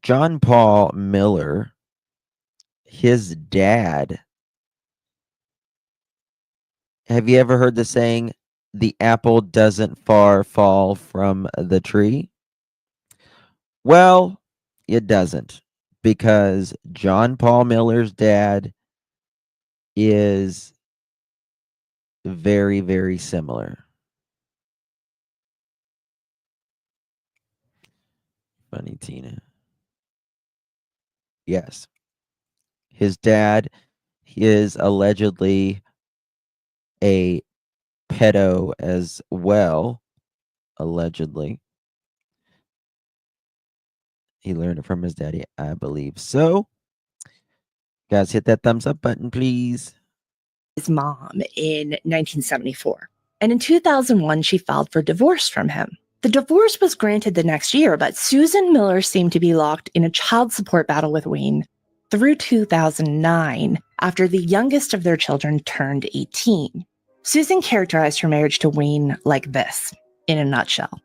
John Paul Miller, his dad, have you ever heard the saying, the apple doesn't far fall from the tree? Well, it doesn't, because John Paul Miller's dad is very, very similar. Funny, Tina. Yes. His dad is allegedly a pedo as well, allegedly. He learned it from his daddy, I believe. So, guys, hit that thumbs up button, please. His mom in 1974. And in 2001, she filed for divorce from him. The divorce was granted the next year, but Susan Miller seemed to be locked in a child support battle with Wayne through 2009 after the youngest of their children turned 18. Susan characterized her marriage to Wayne like this, in a nutshell.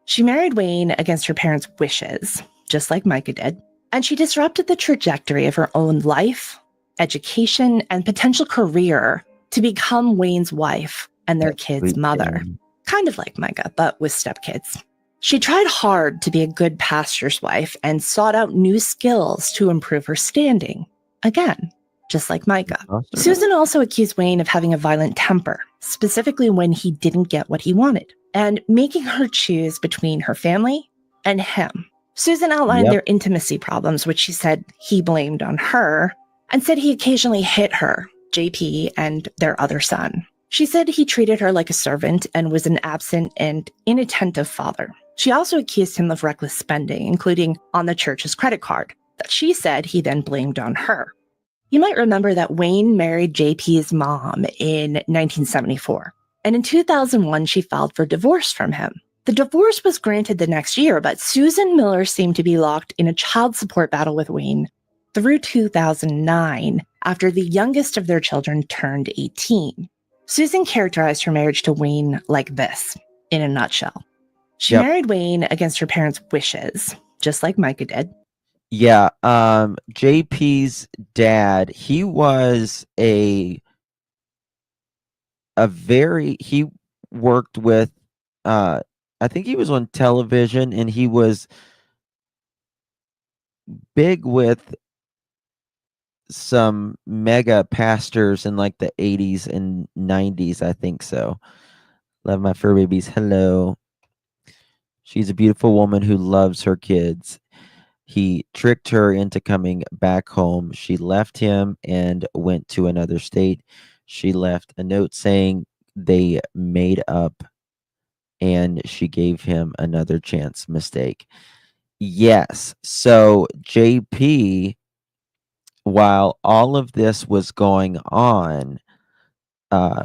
She married Wayne against her parents' wishes, just like Micah did, and she disrupted the trajectory of her own life, education, and potential career to become Wayne's wife and their kids' mother. Kind of like Micah, but with stepkids. She tried hard to be a good pastor's wife and sought out new skills to improve her standing. Again, just like Micah. Susan also accused Wayne of having a violent temper, specifically when he didn't get what he wanted, and making her choose between her family and him. Susan outlined their intimacy problems, which she said he blamed on her, and said he occasionally hit her, JP, and their other son. She said he treated her like a servant and was an absent and inattentive father. She also accused him of reckless spending, including on the church's credit card, that she said he then blamed on her. You might remember that Wayne married JP's mom in 1974, and in 2001, she filed for divorce from him. The divorce was granted the next year, but Susan Miller seemed to be locked in a child support battle with Wayne through 2009 after the youngest of their children turned 18. Susan characterized her marriage to Wayne like this, in a nutshell. She married Wayne against her parents' wishes, just like Micah did. Yeah, JP's dad, he was he worked with I think he was on television, and he was big with some mega pastors in like the 80s and 90s, I think so. Love my fur babies. Hello. She's a beautiful woman who loves her kids. He tricked her into coming back home. She left him and went to another state. She left a note saying they made up, and she gave him another chance. Mistake. Yes. So JP, while all of this was going on,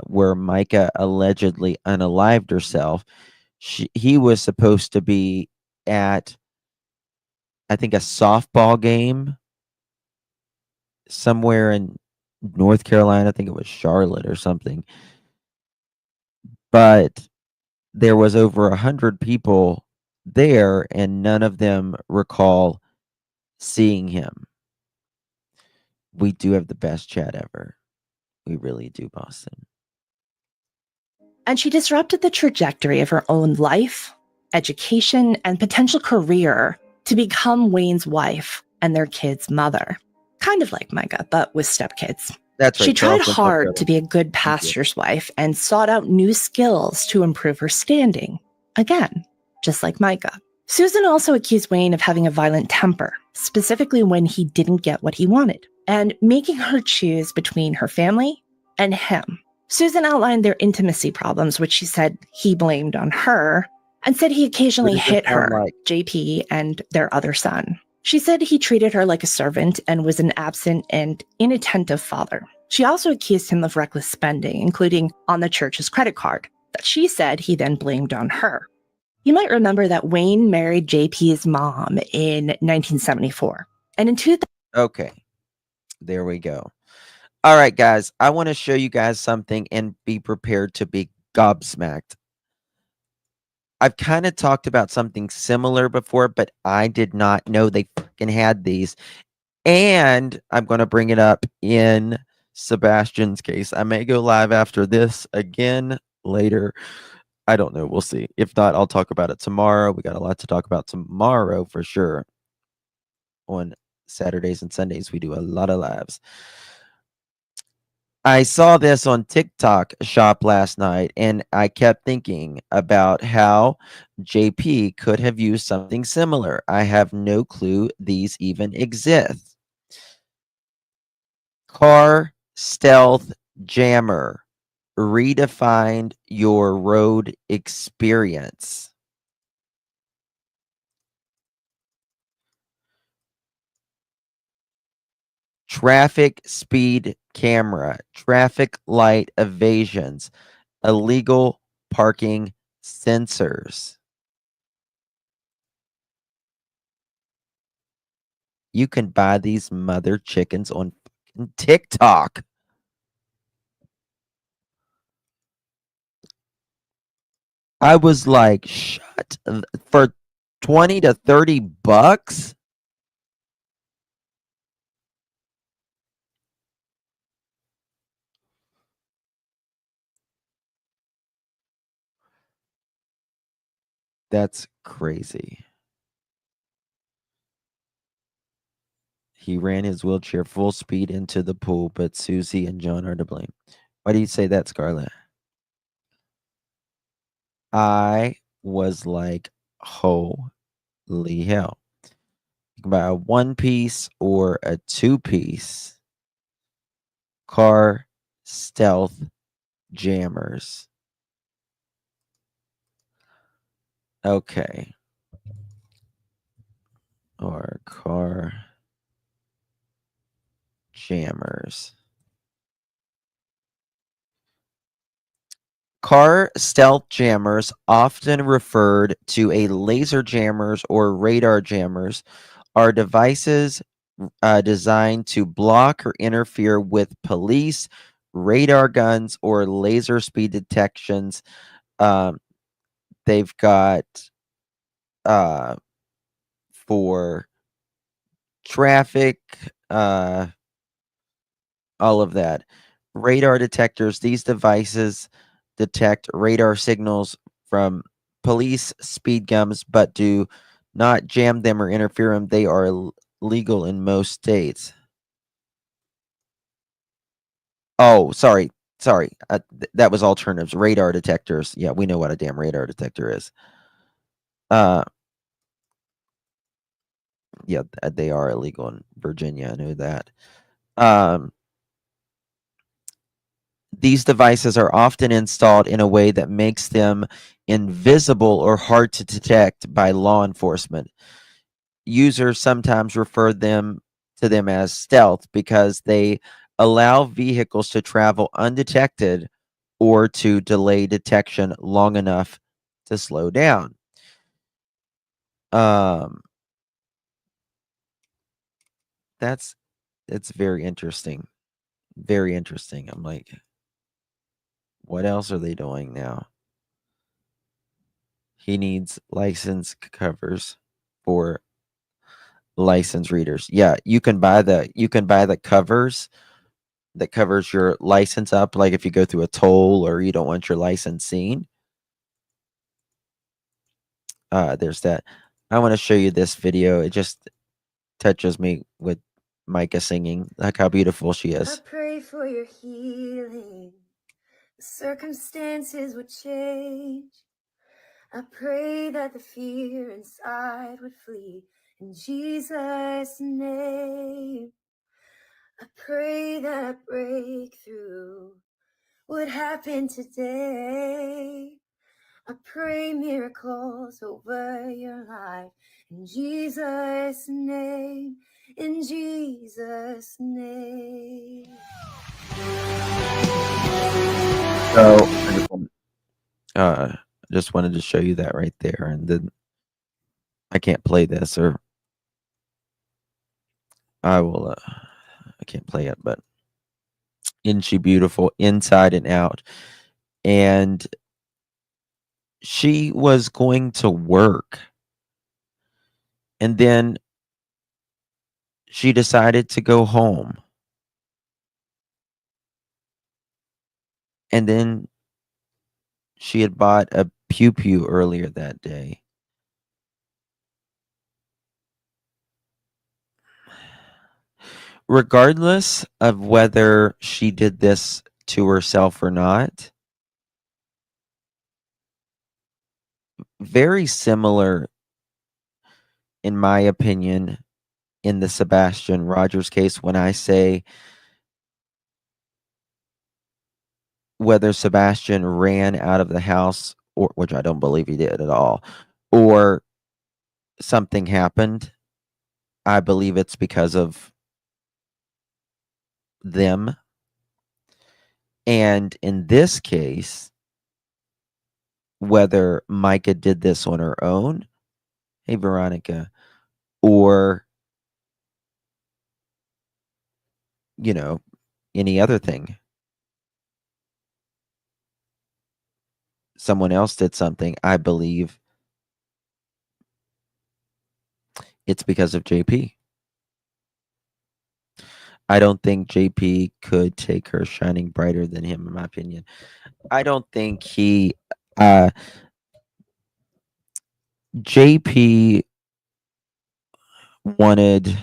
where Micah allegedly unalived herself, he was supposed to be at, I think, a softball game somewhere in North Carolina. I think it was Charlotte or something. But there was over 100 people there, and none of them recall seeing him. We do have the best chat ever. We really do, Boston. And she disrupted the trajectory of her own life, education, and potential career to become Wayne's wife and their kids' mother. Kind of like Micah, but with stepkids. That's right. She tried hard to be a good pastor's wife and sought out new skills to improve her standing. Again, just like Micah. Susan also accused Wayne of having a violent temper, specifically when he didn't get what he wanted, and making her choose between her family and him. Susan outlined their intimacy problems, which she said he blamed on her, and said he occasionally hit her, JP, and their other son. She said he treated her like a servant and was an absent and inattentive father. She also accused him of reckless spending, including on the church's credit card, that she said he then blamed on her. You might remember that Wayne married JP's mom in 1974. And in 2000. Okay, there we go. All right, guys, I want to show you guys something and be prepared to be gobsmacked. I've kind of talked about something similar before, but I did not know they fucking had these. And I'm going to bring it up in Sebastian's case. I may go live after this again later. I don't know. We'll see. If not, I'll talk about it tomorrow. We got a lot to talk about tomorrow for sure. On Saturdays and Sundays, we do a lot of lives. I saw this on TikTok shop last night, and I kept thinking about how JP could have used something similar. I have no clue these even exist. Car stealth jammer. Redefined your road experience. traffic speed camera, traffic light evasions, illegal parking sensors. You can buy these mother chickens on TikTok. I was like, shut for 20 to 30 bucks? That's crazy. He ran his wheelchair full speed into the pool, but Susie and John are to blame. Why do you say that, Scarlett? I was like, holy hell. You can buy a 1-piece or a 2-piece car stealth jammers. Okay. Or car jammers. Car stealth jammers, often referred to as laser jammers or radar jammers, are devices designed to block or interfere with police, radar guns, or laser speed detections. They've got for traffic, all of that. Radar detectors, these devices detect radar signals from police speed guns, but do not jam them or interfere them. They are legal in most states. Oh, sorry. That was alternatives. Radar detectors. Yeah, we know what a damn radar detector is. Yeah, they are illegal in Virginia. I knew that. These devices are often installed in a way that makes them invisible or hard to detect by law enforcement. Users sometimes refer to them as stealth because they allow vehicles to travel undetected or to delay detection long enough to slow down. It's very interesting. Very interesting. I'm like, what else are they doing now? He needs license covers for license readers. Yeah, you can buy the covers that covers your license up, like if you go through a toll or you don't want your license seen. There's that. I want to show you this video. It just touches me with Micah singing. Like how beautiful she I is. pray for your healing. The circumstances would change. I pray that the fear inside would flee in Jesus' name. I pray that a breakthrough would happen today. I pray miracles over your life in Jesus' name, in Jesus' name. So just wanted to show you that right there, and then I can't play this, or I will. I can't play it, but isn't she beautiful inside and out? And she was going to work, and then she decided to go home, and then she had bought a pew pew earlier that day. Regardless of whether she did this to herself or not, very similar, in my opinion, in the Sebastian Rogers case, when I say whether Sebastian ran out of the house, or which I don't believe he did at all, or something happened. I believe it's because of them. And in this case, whether Micah did this on her own, hey, Veronica, or, any other thing, someone else did something, I believe it's because of JP. I don't think JP could take her shining brighter than him, in my opinion. I don't think JP wanted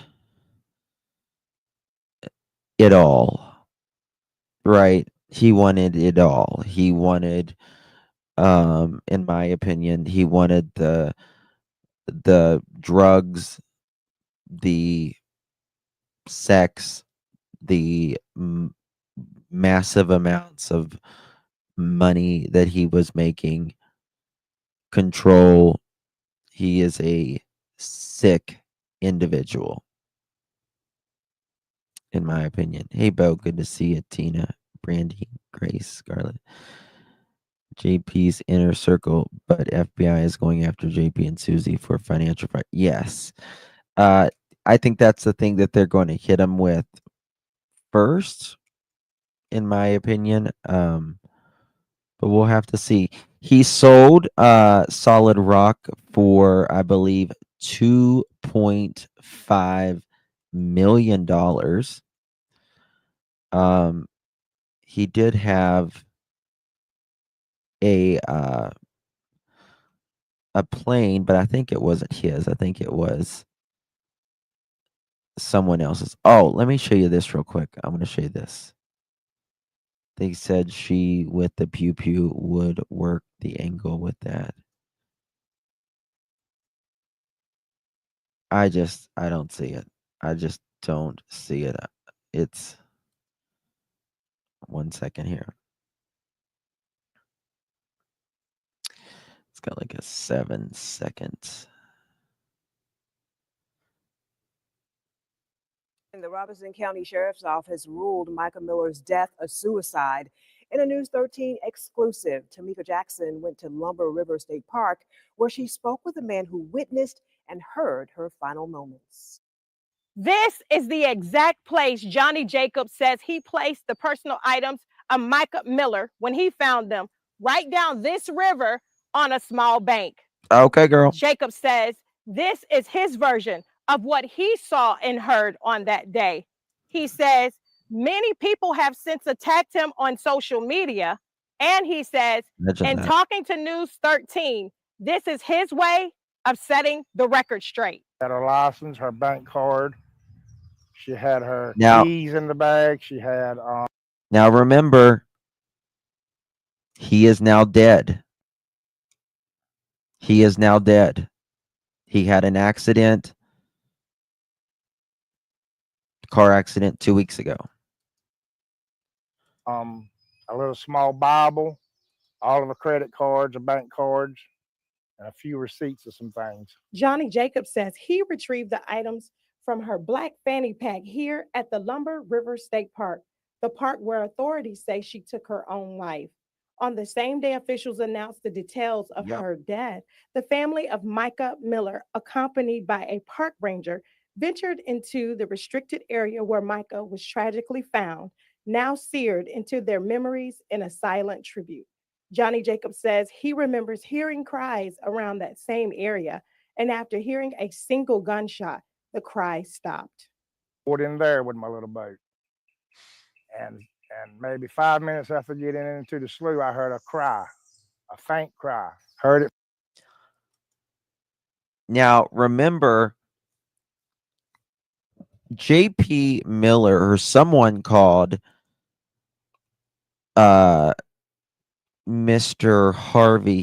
it all, right? He wanted it all. He wanted, in my opinion, he wanted the drugs, the sex, the massive amounts of money that he was making, control. He is a sick individual, in my opinion. Hey, Bo, good to see you. Tina, Brandy, Grace, Scarlett. JP's inner circle, but FBI is going after JP and Susie for financial fraud. Yes. I think that's the thing that they're going to hit him with first, in my opinion. But we'll have to see. He sold Solid Rock for, I believe, $2.5 million. He did have a plane, but I think it wasn't his. I think it was someone else's. Oh, let me show you this real quick. I'm going to show you this. They said she with the pew pew would work the angle with that. I don't see it. I just don't see it. It's 1 second here. It's got like a 7 seconds. The Robeson County Sheriff's Office ruled Micah Miller's death a suicide. In a News 13 exclusive, Tamika Jackson went to Lumber River State Park, where she spoke with a man who witnessed and heard her final moments. This is the exact place Johnny Jacobs says he placed the personal items of Micah Miller when he found them right down this river on a small bank. Okay, girl. Jacobs says this is his version of what he saw and heard on that day. He says many people have since attacked him on social media. And he says, in talking to News 13, this is his way of setting the record straight. Had her license, her bank card. She had her keys in the bag. She had. Now remember, he is now dead. He is now dead. He had an accident, car accident 2 weeks ago. A little small Bible, all of her credit cards, her bank cards, and a few receipts of some things. Johnny Jacobs says he retrieved the items from her black fanny pack here at the Lumber River State Park, the park where authorities say she took her own life. On the same day officials announced the details of her death, the family of Micah Miller, accompanied by a park ranger, ventured into the restricted area where Micah was tragically found, now seared into their memories in a silent tribute. Johnny Jacobs says he remembers hearing cries around that same area, and after hearing a single gunshot, the cry stopped. Went in there with my little boat, and maybe 5 minutes after getting into the slough, I heard a cry, a faint cry. Heard it. Now remember, JP Miller or someone called Mr. Harvey.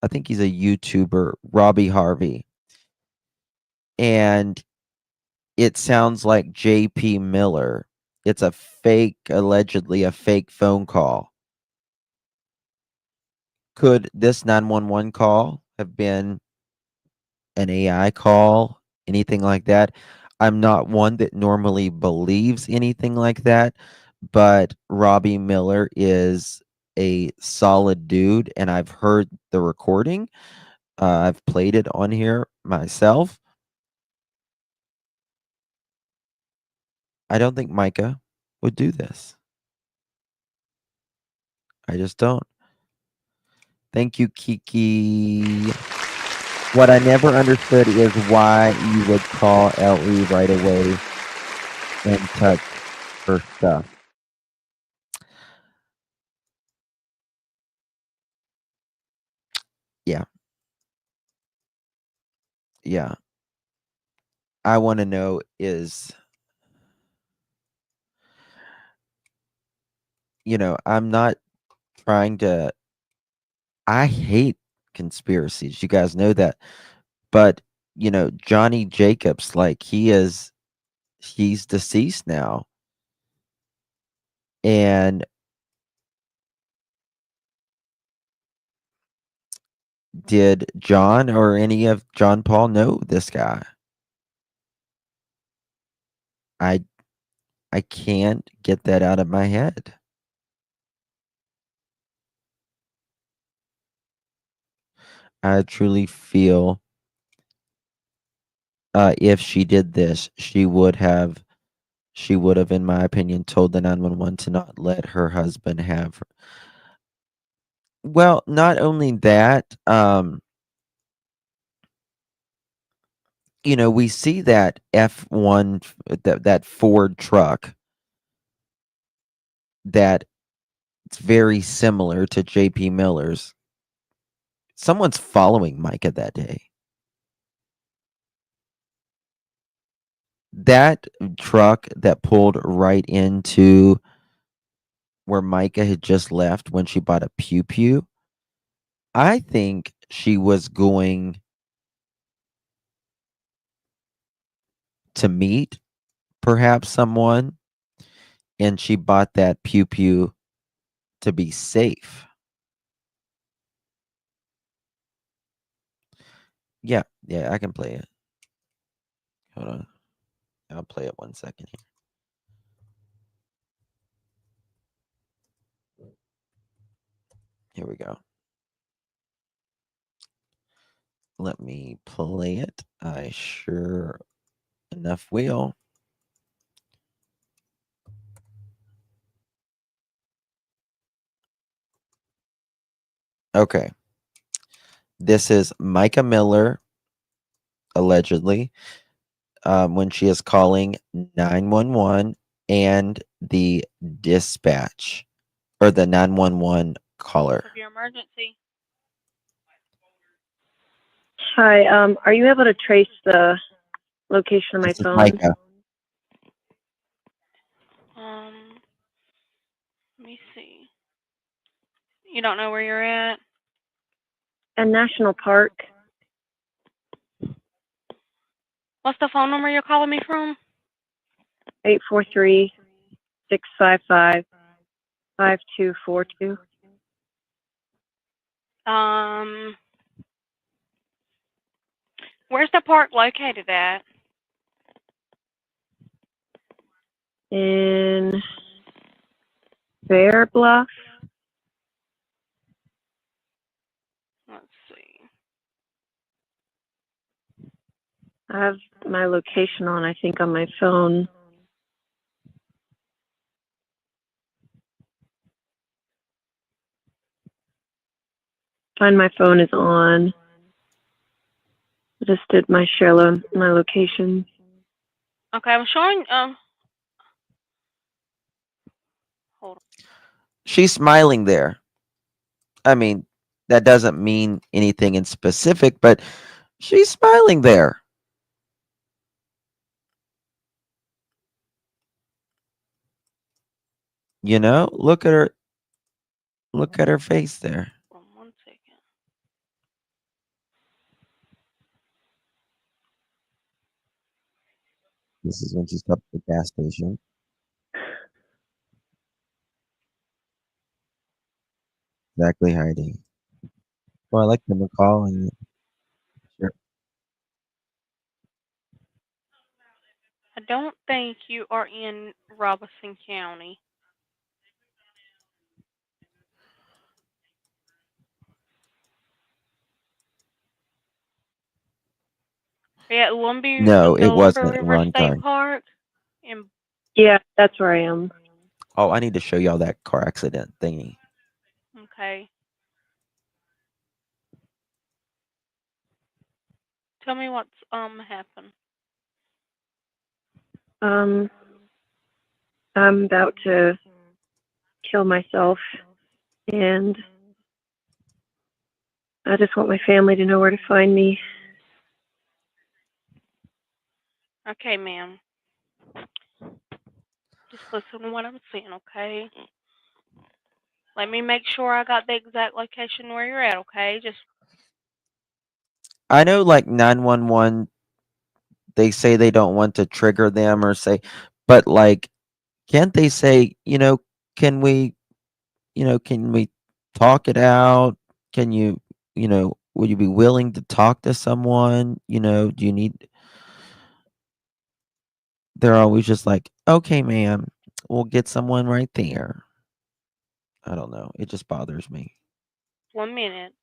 I think he's a YouTuber, Robbie Harvey. And it sounds like JP Miller. It's a fake, allegedly a fake phone call. Could this 911 call have been an AI call? Anything like that? I'm not one that normally believes anything like that, but Robbie Miller is a solid dude, and I've heard the recording. I've played it on here myself. I don't think Micah would do this. I just don't. Thank you, Kiki. What I never understood is why you would call Ellie right away and touch her stuff. Yeah. Yeah. I want to know is, I'm not trying to, I hate conspiracies. You guys know that. But, Johnny Jacobs, like he's deceased now. And did John or any of John Paul know this guy? I can't get that out of my head. I truly feel if she did this, she would have, in my opinion, told the 911 to not let her husband have her. Well, not only that, we see that F1, that Ford truck that it's very similar to JP Miller's. Someone's following Micah that day. That truck that pulled right into where Micah had just left when she bought a pew pew, I think she was going to meet perhaps someone, and she bought that pew pew to be safe. Yeah, I can play it. Hold on. I'll play it 1 second here. Here we go. Let me play it. I sure enough will. Okay. This is Micah Miller, allegedly, when she is calling 911 and the dispatch or the 911 caller. Your emergency. Hi, are you able to trace the location of my This is phone? Micah. Let me see. You don't know where you're at? In National Park. What's the phone number you're calling me from? 843-655-5242. Where's the park located at? In Bear Bluff. Let's see. I have my location on, I think, on my phone. Find my phone is on. I just did my my location. Okay, I'm showing. Hold on. She's smiling there. I mean, that doesn't mean anything in specific, but she's smiling there. Look at her. Look at her face there. 1 second. This is when she stopped at the gas station. Exactly, Heidi. Well, I like them calling it. Sure. don't think you are in Robeson County. Yeah, No, it Lumber wasn't River State Roncon. Park. And Yeah, that's where I am. Oh, I need to show y'all that car accident thingy. okay. Tell me what's happened. I'm about to kill myself, and I just want my family to know where to find me. Okay, ma'am. Just listen to what I'm saying, okay? Let me make sure I got the exact location where you're at, okay? Just I know, like 911, they say they don't want to trigger them or say, but like, can't they say, can we, can we talk it out? Can you, would you be willing to talk to someone? Do you need? They're always just like, okay, ma'am, we'll get someone right there. I don't know. It just bothers me. 1 minute.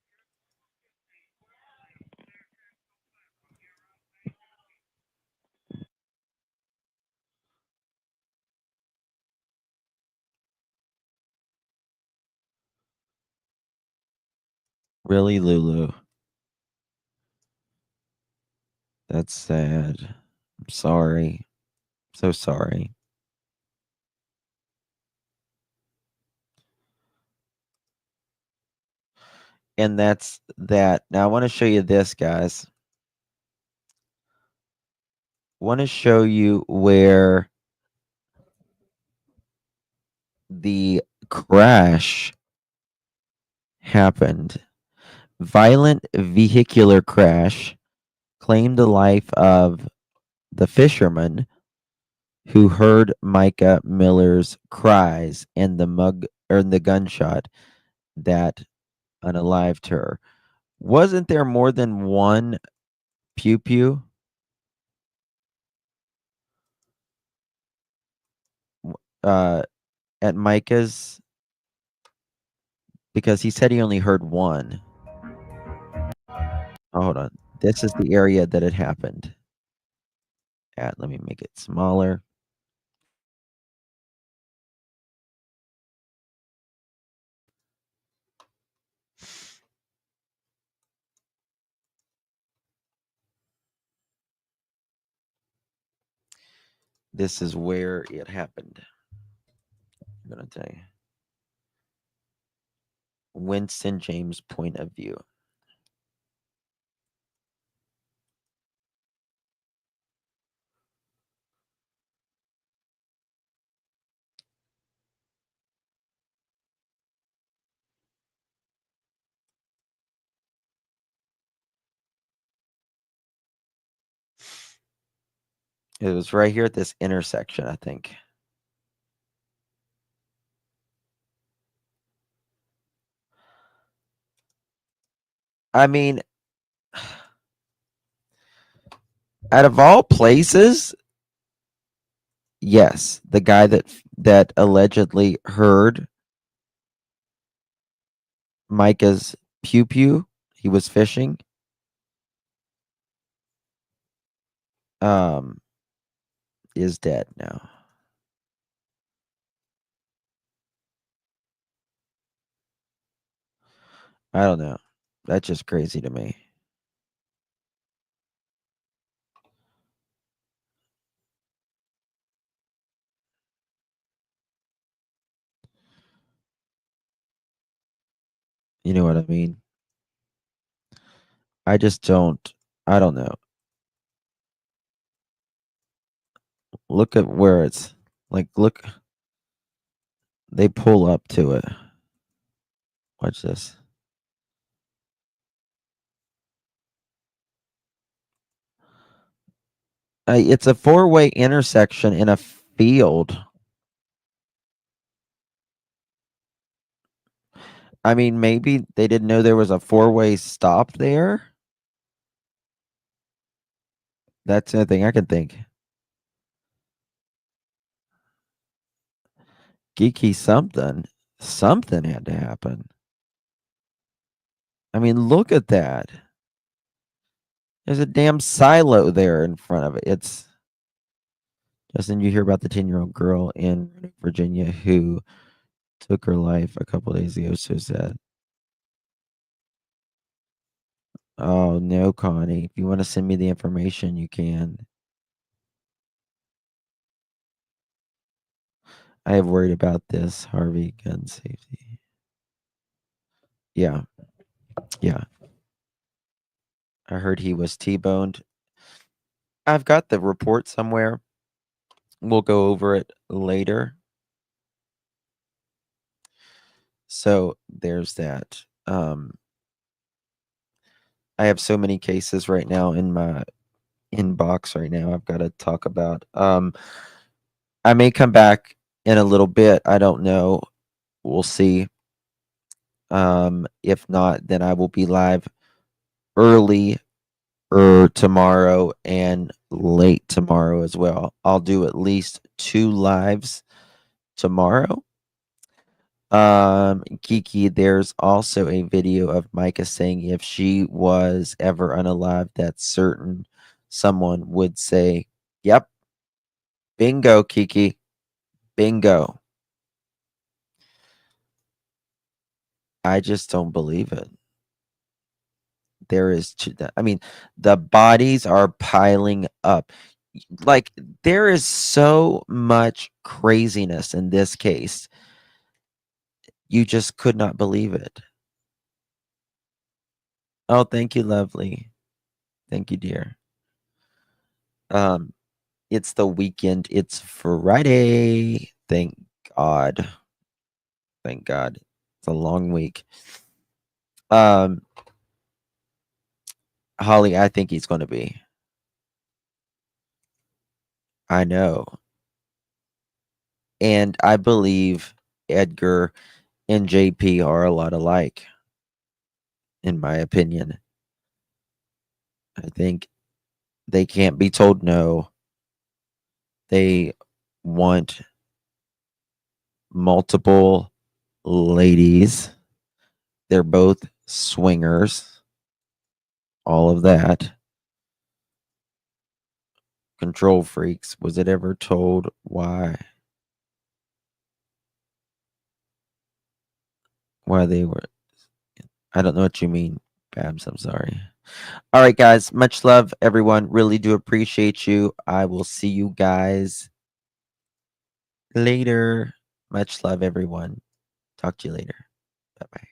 Really, Lulu? That's sad. I'm sorry. So sorry. And that's that. Now I want to show you this, guys. Want to show you where the crash happened. Violent vehicular crash claimed the life of the fisherman who heard Micah Miller's cries and the gunshot that unalived her. Wasn't there more than one pew pew? At Micah's, because he said he only heard one. Oh, hold on. This is the area that it happened at. Let me make it smaller. This is where it happened. I'm going to tell you. Winston James point of view. It was right here at this intersection, I think. I mean, out of all places, yes, the guy that allegedly heard Micah's pew pew, he was fishing. Is dead now. I don't know. That's just crazy to me. You know what I mean? I don't know. Look at where it's like, look, they pull up to it. Watch this. It's a four-way intersection in a field. I mean, maybe they didn't know there was a four-way stop there. That's the only thing I can think. Geeky something. Something had to happen. I mean, look at that. There's a damn silo there in front of it. It's Justin, you hear about the 10-year-old girl in Virginia who took her life a couple days ago. So sad. Oh no, Connie. If you want to send me the information, you can. I have worried about this, Harvey, gun safety. Yeah. Yeah. I heard he was T-boned. I've got the report somewhere. We'll go over it later. So there's that. I have so many cases right now in my inbox right now I've got to talk about. I may come back in a little bit. I don't know. We'll see. If not, then I will be live early tomorrow and late tomorrow as well. I'll do at least 2 lives tomorrow. Kiki, there's also a video of Micah saying if she was ever unalive, that certain someone would say, "Yep, bingo, Kiki, bingo." I just don't believe it. There is, I mean, the bodies are piling up. Like, there is so much craziness in this case. You just could not believe it. Oh, thank you, lovely. Thank you, dear. It's the weekend. It's Friday. Thank God. Thank God. It's a long week. Holly, I think he's going to be. I know. And I believe Edgar and JP are a lot alike, in my opinion. I think they can't be told no. They want multiple ladies. They're both swingers. All of that. Control freaks. Was it ever told why they were? I don't know what you mean, Babs. I'm sorry. All right, guys. Much love, everyone. Really do appreciate you. I will see you guys later. Much love, everyone. Talk to you later. Bye bye.